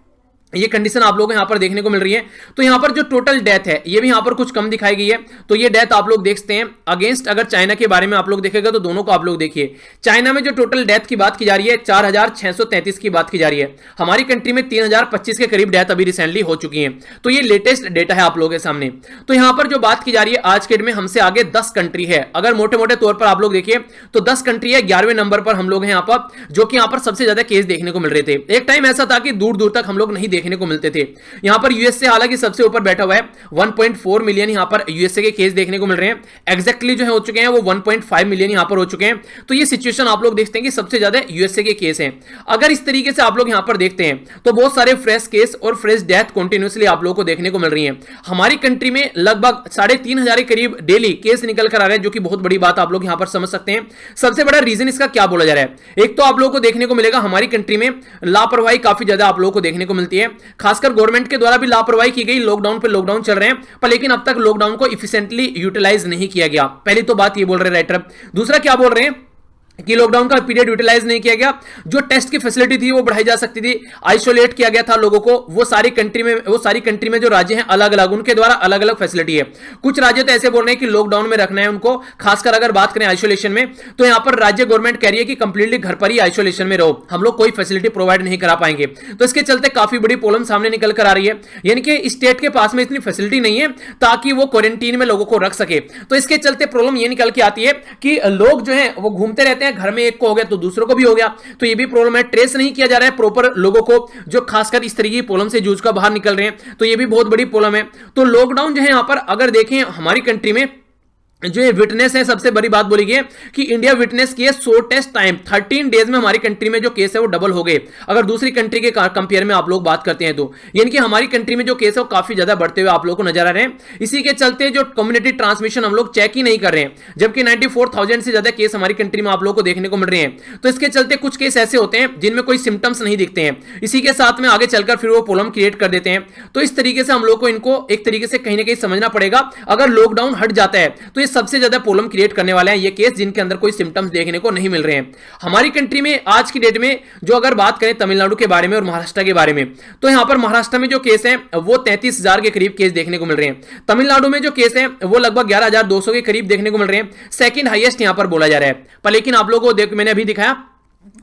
[SPEAKER 1] ये कंडीशन आप लोगों को यहां पर देखने को मिल रही है। तो यहां पर जो टोटल डेथ है ये भी यहां पर कुछ कम दिखाई गई है। तो ये डेथ आप लोग देखते हैं अगेंस्ट अगर चाइना के बारे में आप लोग देखेगा तो दोनों को आप लोग देखिए। चाइना में जो टोटल डेथ की बात की जा रही है 4,633 की बात की जा रही है, हमारी कंट्री में 3,025 के करीब डेथ अभी रिसेंटली हो चुकी है। तो ये लेटेस्ट डेटा है आप लोगों के सामने। तो यहां पर जो बात की जा रही है आज के डेट में हमसे आगे 10 कंट्री है। अगर मोटे मोटे तौर पर आप लोग देखिए तो 10 कंट्री है, 11वें नंबर पर हम लोग हैं यहां पर, जो कि यहां पर सबसे ज्यादा केस देखने को मिल रहे थे। एक टाइम ऐसा था कि दूर दूर तक हम लोग नहीं देखने को मिलते थे। यहां पर यूएसए हालांकि सबसे ऊपर बैठा हुआ है, 1.4 मिलियन यहां पर यूएसए के केस देखने को मिल रहे हैं। एग्जैक्टली जो है हो चुके हैं वो 1.5 मिलियन यहां पर हो चुके हैं। तो ये सिचुएशन आप लोग देखते हैं कि सबसे ज्यादा यूएसए के केस हैं। अगर इस तरीके से आप लोग यहां पर देखते हैं तो बहुत सारे फ्रेश केस और फ्रेश डेथ कंटिन्यूअसली आप लोगों को देखने को मिल रही है। हमारी कंट्री में लगभग 3,500 के करीब डेली केस निकल कर आ रहे हैं, जो कि बहुत बड़ी बात आप लोग यहां पर समझ सकते हैं। सबसे बड़ा रीजन इसका क्या बोला जा रहा है, एक तो आप लोगों को देखने को मिलेगा हमारी कंट्री में लापरवाही काफी ज्यादा आप लोगों को देखने को मिलती है। खासकर गवर्नमेंट के द्वारा भी लापरवाही की गई, लॉकडाउन पे लॉकडाउन चल रहे हैं पर लेकिन अब तक लॉकडाउन को इफिशिएंटली यूटिलाइज नहीं किया गया। पहली तो बात ये बोल रहे राइटर। दूसरा क्या बोल रहे हैं कि लॉकडाउन का पीरियड यूटिलाइज नहीं किया गया, जो टेस्ट की फैसिलिटी थी वो बढ़ाई जा सकती थी, आइसोलेट किया गया था लोगों को। वो सारी कंट्री में जो राज्य हैं अलग अलग, उनके द्वारा अलग अलग फैसिलिटी है। कुछ राज्य तो ऐसे बोल रहे हैं कि लॉकडाउन में रखना है उनको, खासकर अगर बात करें आइसोलेशन में तो यहां पर राज्य गवर्नमेंट कह रही है कि कंप्लीटली घर पर ही आइसोलेशन में रहो, हम लोग कोई फैसिलिटी प्रोवाइड नहीं करा पाएंगे। तो इसके चलते काफी बड़ी प्रॉब्लम सामने निकल कर आ रही है, यानी कि स्टेट के पास में इतनी फैसिलिटी नहीं है ताकि वो क्वारंटीन में लोगों को रख सके। तो इसके चलते प्रॉब्लम ये निकल के आती है कि लोग जो है वो घूमते रहते हैं, घर में एक को हो गया तो दूसरों को भी हो गया। तो ये भी प्रॉब्लम है, ट्रेस नहीं किया जा रहा है प्रॉपर लोगों को जो खासकर इस तरीके की प्रॉब्लम से जूझ कर बाहर निकल रहे हैं। तो ये भी बहुत बड़ी प्रॉब्लम है। तो लॉकडाउन जो है यहां पर अगर देखें हमारी कंट्री में जो ये विटनेस है, सबसे बड़ी बात बोली गई है कि इंडिया विटनेस किए 100 टेस्ट टाइम 13 डेज में हमारी कंट्री में जो केस है वो डबल हो गए, अगर दूसरी कंट्री के कंपेयर में आप लोग बात करते हैं तो। यानी कि हमारी कंट्री में जो केस है वो काफी ज्यादा बढ़ते हुए आप लोग को नजर आ रहे हैं। इसी के चलते जो कम्युनिटी ट्रांसमिशन हम लोग चेक ही नहीं कर रहे हैं, जबकि 94,000 से ज्यादा केस हमारी कंट्री में आप लोग को देखने को मिल रहे हैं। तो इसके चलते कुछ केस ऐसे होते हैं जिनमें कोई सिम्टम्स नहीं दिखते हैं, इसी के साथ में आगे चलकर फिर वो प्रॉब्लम क्रिएट कर देते हैं। तो इस तरीके से हम लोग को इनको एक तरीके से कहीं ना कहीं समझना पड़ेगा। अगर लॉकडाउन हट जाता है तो ये सबसे ज्यादा प्रॉब्लम क्रिएट करने वाले हैं ये केस जिनके अंदर कोई सिम्टम्स देखने को नहीं मिल रहे हैं। हमारी कंट्री में आज की डेट में जो अगर बात करें तमिलनाडु के बारे में और महाराष्ट्र के बारे में, तो यहां पर महाराष्ट्र में जो केस है वो 33,000 के करीब केस देखने को मिल रहे हैं। तमिलनाडु में जो केस है वो लगभग 11,200 के करीब देखने को मिल रहे हैं। सेकंड हाईएस्ट यहां पर बोला जा रहा है। पर लेकिन आप लोगों को मैंने अभी दिखाया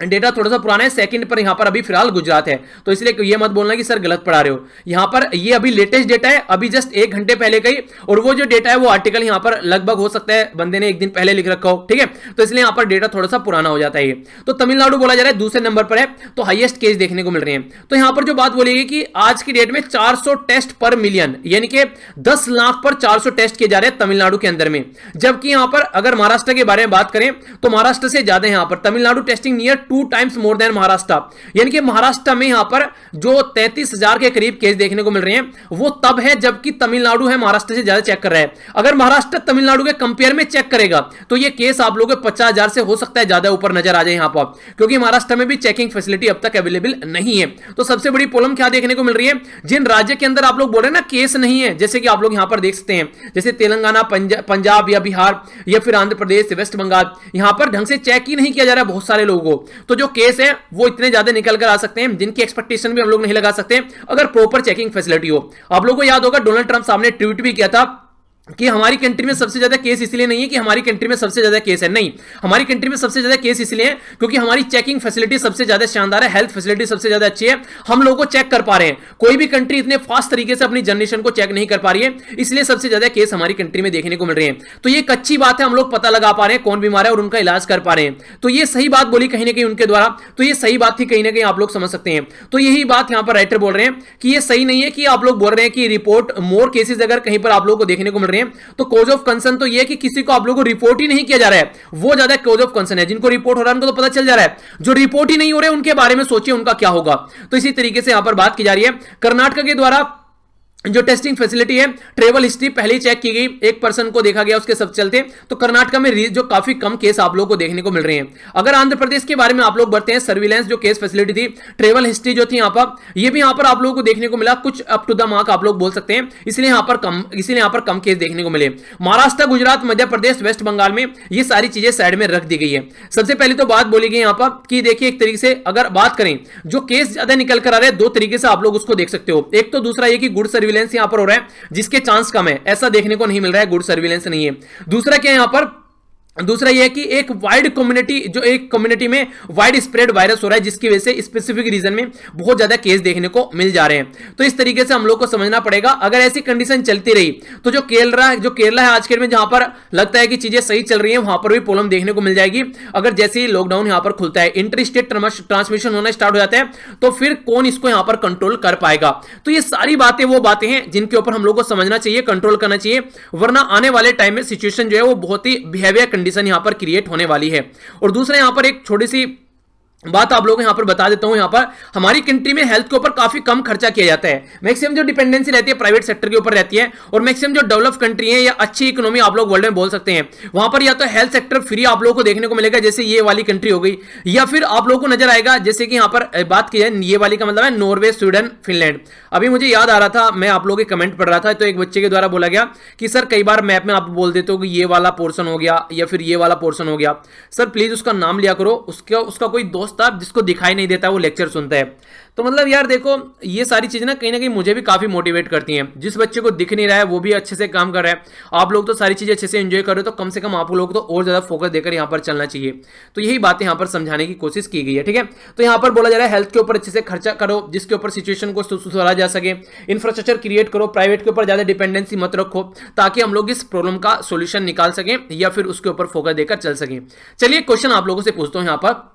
[SPEAKER 1] डेटा थोड़ा सा पुराना है, सेकंड पर यहां पर अभी फिलहाल गुजरात है। तो इसलिए ये मत बोलना कि सर गलत पढ़ा रहे हो। यहां पर ये अभी लेटेस्ट डेटा है, अभी जस्ट 1 घंटे पहले का ही, और वो जो डेटा है वो आर्टिकल यहां पर लगभग हो सकता है बंदे ने 1 दिन पहले लिख रखा हो, ठीक है। तो इसलिए यहां पर डेटा थोड़ा सा पुराना हो जाता है। तो तमिलनाडु बोला जा रहा है दूसरे नंबर पर है, तो हाईएस्ट केस देखने को मिल रहे हैं। तो यहां पर जो बात बोलेगी कि आज की डेट में 400 टेस्ट पर मिलियन, यानी कि 10 लाख पर 400 टेस्ट किए जा रहे हैं तमिलनाडु के अंदर में। जबकि यहां पर अगर महाराष्ट्र के बारे में बात करें तो महाराष्ट्र से ज्यादा यहां पर Tamil Nadu testing near 2 times more than Maharashtra. यानी कि महाराष्ट्र में यहां पर जो 33,000 के करीब केस देखने को मिल रहे हैं वो तब है जबकि तमिलनाडु है महाराष्ट्र से ज्यादा चेक कर रहा है। अगर महाराष्ट्र तमिलनाडु के कंपेयर में चेक करेगा तो ये केस आप लोगों के 50,000 से हो सकता है ज्यादा ऊपर नजर आ जाए यहां पर, क्योंकि महाराष्ट्र में भी चेकिंग फैसिलिटी अब तक अवेलेबल नहीं है। तो सबसे बड़ी प्रॉब्लम क्या देखने को मिल रही है, जिन राज्य के अंदर आप लोग बोल रहे हैं ना केस नहीं है, जैसे कि आप लोग यहां पर देख सकते हैं, जैसे तेलंगाना, पंजाब या बिहार या फिर आंध्र प्रदेश, वेस्ट बंगाल, यहां पर ढंग से चेक ही नहीं किया जा रहा है बहुत सारे लोगों को। तो जो केस है वो इतने ज्यादा निकल कर आ सकते हैं जिनकी एक्सपेक्टेशन भी हम लोग नहीं लगा सकते अगर प्रॉपर चेकिंग फैसिलिटी हो। आप लोगों को याद होगा डोनाल्ड ट्रंप साहब ने ट्वीट भी किया था कि हमारी कंट्री में सबसे ज्यादा केस इसलिए नहीं है कि हमारी कंट्री में सबसे ज्यादा केस है, नहीं, हमारी कंट्री में सबसे ज्यादा केस इसलिए है क्योंकि हमारी चेकिंग फैसिलिटी सबसे ज्यादा शानदार है, हेल्थ फैसिलिटी सबसे ज्यादा अच्छी है, हम लोगों को चेक कर पा रहे हैं। कोई भी कंट्री इतने फास्ट तरीके से अपनी जनरेशन को चेक नहीं कर पा रही है, इसलिए सबसे ज्यादा केस हमारी कंट्री में देखने को मिल रहे हैं। तो ये एक अच्छी बात है, हम लोग पता लगा पा रहे हैं कौन बीमार है और उनका इलाज कर पा रहे हैं। तो ये सही बात बोली कहीं ना कहीं उनके द्वारा, तो ये सही बात थी कहीं ना कहीं आप लोग समझ सकते हैं। तो यही बात यहां पर राइटर बोल रहे हैं कि ये सही नहीं है कि आप लोग बोल रहे हैं कि रिपोर्ट मोर केसेस अगर कहीं पर आप लोग को देखने को मिल रहे हैं तो कॉज ऑफ कंसर्न तो ये है कि किसी को आप लोगों को रिपोर्ट ही नहीं किया जा रहा है, वो ज्यादा कॉज ऑफ कंसर्न है। जिनको रिपोर्ट हो रहा है उनको तो पता चल जा रहा है, जो रिपोर्ट ही नहीं हो रहे उनके बारे में सोचिए उनका क्या होगा। तो इसी तरीके से यहां पर बात की जा रही है कर्नाटक के द्वारा जो टेस्टिंग फैसिलिटी है, ट्रेवल हिस्ट्री पहले ही चेक की गई, एक पर्सन को देखा गया, उसके सब चलते। तो कर्नाटक में जो काफी कम केस आप लोगों को देखने को मिल रहे हैं। अगर आंध्र प्रदेश के बारे में आप लोग बढ़ते हैं, सर्विलेंस जो केस फैसिलिटी थी, ट्रेवल हिस्ट्री जो थी यहाँ पर, ये भी यहाँ पर आप लोगों को देखने को मिला कुछ अप टू द मार्क आप लोग बोल सकते हैं, इसलिए यहाँ पर कम केस देखने को मिले। महाराष्ट्र, गुजरात, मध्य प्रदेश, वेस्ट बंगाल में ये सारी चीजें साइड में रख दी गई है। सबसे पहले तो बात बोली गई यहाँ पर कि देखिए, एक तरीके से अगर बात करें जो केस ज्यादा निकल कर आ रहे हैं, दो तरीके से आप लोग उसको देख सकते हो। एक तो दूसरा ये कि गुड सर्विलेंस यहां पर हो रहा है, जिसके चांस कम है, ऐसा देखने को नहीं मिल रहा है, गुड सर्विलेंस नहीं है। दूसरा क्या है यहां पर, दूसरा यह है कि एक वाइड कम्युनिटी, जो एक कम्युनिटी में वाइड स्प्रेड वायरस हो रहा है, जिसकी वजह से स्पेसिफिक रीजन में बहुत ज्यादा केस देखने को मिल जा रहे हैं। तो इस तरीके से हम लोग को समझना पड़ेगा। अगर ऐसी कंडीशन चलती रही तो जो केरला है आज के में, जहां पर लगता है कि चीजें सही चल रही है, वहां पर भी प्रॉब्लम देखने को मिल जाएगी। अगर जैसे ही लॉकडाउन यहां पर खुलता है, इंटर स्टेट ट्रांसमिशन होना स्टार्ट हो जाता है, तो फिर कौन इसको यहां पर कंट्रोल कर पाएगा। तो ये सारी बातें वो बातें हैं जिनके ऊपर हम लोग को समझना चाहिए, कंट्रोल करना चाहिए, वरना आने वाले टाइम में सिचुएशन जो है वो बहुत ही बिहेवियर कंडीशन यहां पर क्रिएट होने वाली है। और दूसरा यहां पर एक छोटी सी बात आप लोगों को यहां पर बता देता हूं, यहां पर हमारी कंट्री में हेल्थ के ऊपर काफी कम खर्चा किया जाता है। मैक्सिमम जो डिपेंडेंसी रहती है प्राइवेट सेक्टर के ऊपर रहती है, और मैक्सिमम जो डेवलप कंट्री है या अच्छी इकोनॉमी आप लोग वर्ल्ड में बोल सकते हैं, वहां पर या तो हेल्थ सेक्टर फ्री आप लोगों को देखने को मिलेगा, जैसे ये वाली कंट्री हो गई, या फिर आप लोगों को नजर आएगा जैसे कि यहां पर बात की जाए, ये वाली का मतलब है नॉर्वे, स्वीडन, फिनलैंड। अभी मुझे याद आ रहा था, मैं आप लोगों के कमेंट पढ़ रहा था, तो एक बच्चे के द्वारा बोला गया कि सर कई बार मैप में आप बोल देते हो कि ये वाला पोर्शन हो गया या फिर ये वाला पोर्शन हो गया, सर प्लीज उसका नाम लिया करो। उसका कोई दोस्त था जिसको दिखाई नहीं देता, वो लेक्चर सुनता है। तो मतलब यार देखो, ये सारी चीजें ना कहीं मुझे भी काफी मोटिवेट करती हैं। जिस बच्चे को दिख नहीं रहा है वो भी अच्छे से काम कर रहा है, आप लोग तो सारी चीजें अच्छे से एंजॉय करो, तो कम से कम आप लोग को तो और ज्यादा फोकस देकर यहां पर चलना चाहिए। तो यही बातें यहां पर समझाने की कोशिश की गई है, ठीक है। तो यहां पर बोला जा रहा है हेल्थ के ऊपर अच्छे से खर्चा करो, जिसके ऊपर सिचुएशन को सुधारा जा सके, इंफ्रास्ट्रक्चर क्रिएट करो, प्राइवेट के ऊपर ज्यादा डिपेंडेंसी मत रखो, ताकि हम लोग इस प्रॉब्लम का सोल्यूशन निकाल सकें या फिर उसके ऊपर फोकस देकर चल सकें। चलिए क्वेश्चन आप लोगों से पूछता हूं, यहां पर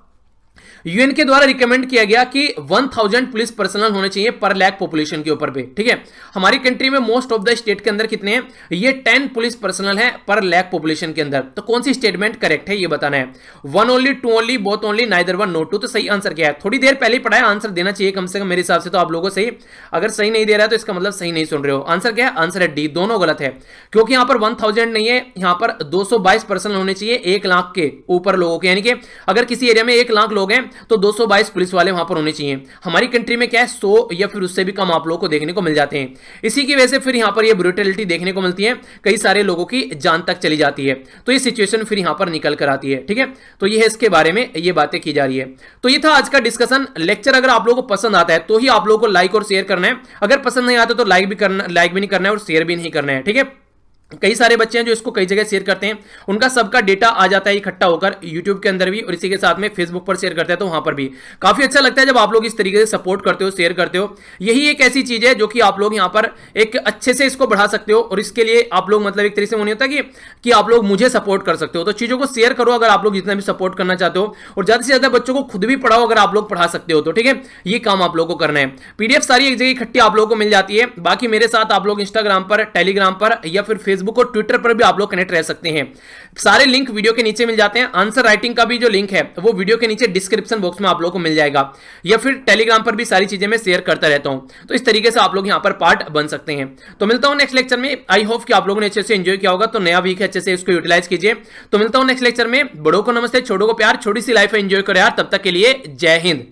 [SPEAKER 1] यूएन के द्वारा रिकमेंड किया गया कि 1000 पुलिस पर्सनल होने चाहिए पर लाख पॉपुलेशन के ऊपर पे, ठीक है। हमारी कंट्री में मोस्ट ऑफ द स्टेट के अंदर कितने हैं, ये 10 पुलिस पर्सनल है पर लाख पॉपुलेशन के अंदर। तो कौन सी स्टेटमेंट करेक्ट है ये बताना है। 1 only, 2 only, both only, neither one, no two. तो सही आंसर क्या है, थोड़ी देर पहले ही पढ़ाया, आंसर देना चाहिए कम से कम मेरे हिसाब से तो आप लोगों से। अगर सही नहीं दे रहा है तो इसका मतलब सही नहीं सुन रहे हो। आंसर क्या है, आंसर है डी, दोनों गलत है, क्योंकि यहां पर 1000 नहीं है, यहां पर 222 पर्सनल होने चाहिए 1 लाख के ऊपर लोगों के, यानी कि अगर किसी एरिया में 1 लाख लोग हैं तो 222 पुलिस वाले वहां पर होने चाहिए। हमारी कंट्री में क्या है, 100 या फिर उससे भी कम आप लोगों को देखने को मिल जाते हैं। इसी की वजह से फिर यहां पर ये ब्रूटलिटी देखने को मिलती है, कई सारे लोगों की जान तक चली जाती है। तो ये सिचुएशन फिर यहां पर निकल कर आती है, ठीक है। तो ये है इसके बारे में ये बातें की जा रही है। तो ये था आज का डिस्कशन लेक्चर। अगर आप लोगों को पसंद आता है तो ही आप लोगों को लाइक और शेयर करना है, अगर पसंद नहीं आता तो लाइक भी नहीं करना है और शेयर भी नहीं करना है, ठीक है। कई सारे बच्चे हैं जो इसको कई जगह शेयर करते हैं, उनका सबका डेटा आ जाता है इकट्ठा होकर यूट्यूब के अंदर भी, और इसी के साथ में फेसबुक पर शेयर करते हैं, तो वहां पर भी काफी अच्छा लगता है जब आप लोग इस तरीके से सपोर्ट करते हो, शेयर करते हो। यही एक ऐसी चीज है जो कि आप लोग यहां पर एक अच्छे से इसको बढ़ा सकते हो, और इसके लिए आप लोग मतलब एक तरीके से वो नहीं होता कि आप लोग मुझे सपोर्ट कर सकते हो। तो चीजों को शेयर करो अगर आप लोग जितना भी सपोर्ट करना चाहते हो, और ज्यादा से ज्यादा बच्चों को खुद भी पढ़ाओ अगर आप लोग पढ़ा सकते हो तो, ठीक है। ये काम आप लोग को करना है। पीडीएफ सारी एक जगह इकट्ठी आप लोगों को मिल जाती है। बाकी मेरे साथ आप लोग इंस्टाग्राम पर, टेलीग्राम पर या फिर फेसबुक और ट्विटर पर आप लोग कनेक्ट रह सकते हैं। सारे लिंक वीडियो के नीचे मिल जाते हैं। आंसर राइटिंग का भी जो लिंक है वो वीडियो के नीचे डिस्क्रिप्शन बॉक्स में आप लोगों को मिल जाएगा, या फिर टेलीग्राम पर भी सारी चीजें मैं शेयर करता रहता हूं। तो इस तरीके से आप लोग यहां पर पार्ट बन सकते हैं। तो मिलता हूं नेक्स्ट लेक्चर में। आई होप कि आप लोगों ने अच्छे से एंजॉय किया होगा। तो नया वीक है, अच्छे से इसको यूटिलाइज कीजिए। तो मिलता हूं नेक्स्ट लेक्चर में। बड़ों को नमस्ते, छोटों को प्यार, छोटी सी लाइफ एंजॉय करो यार। तब तक के लिए जय हिंद।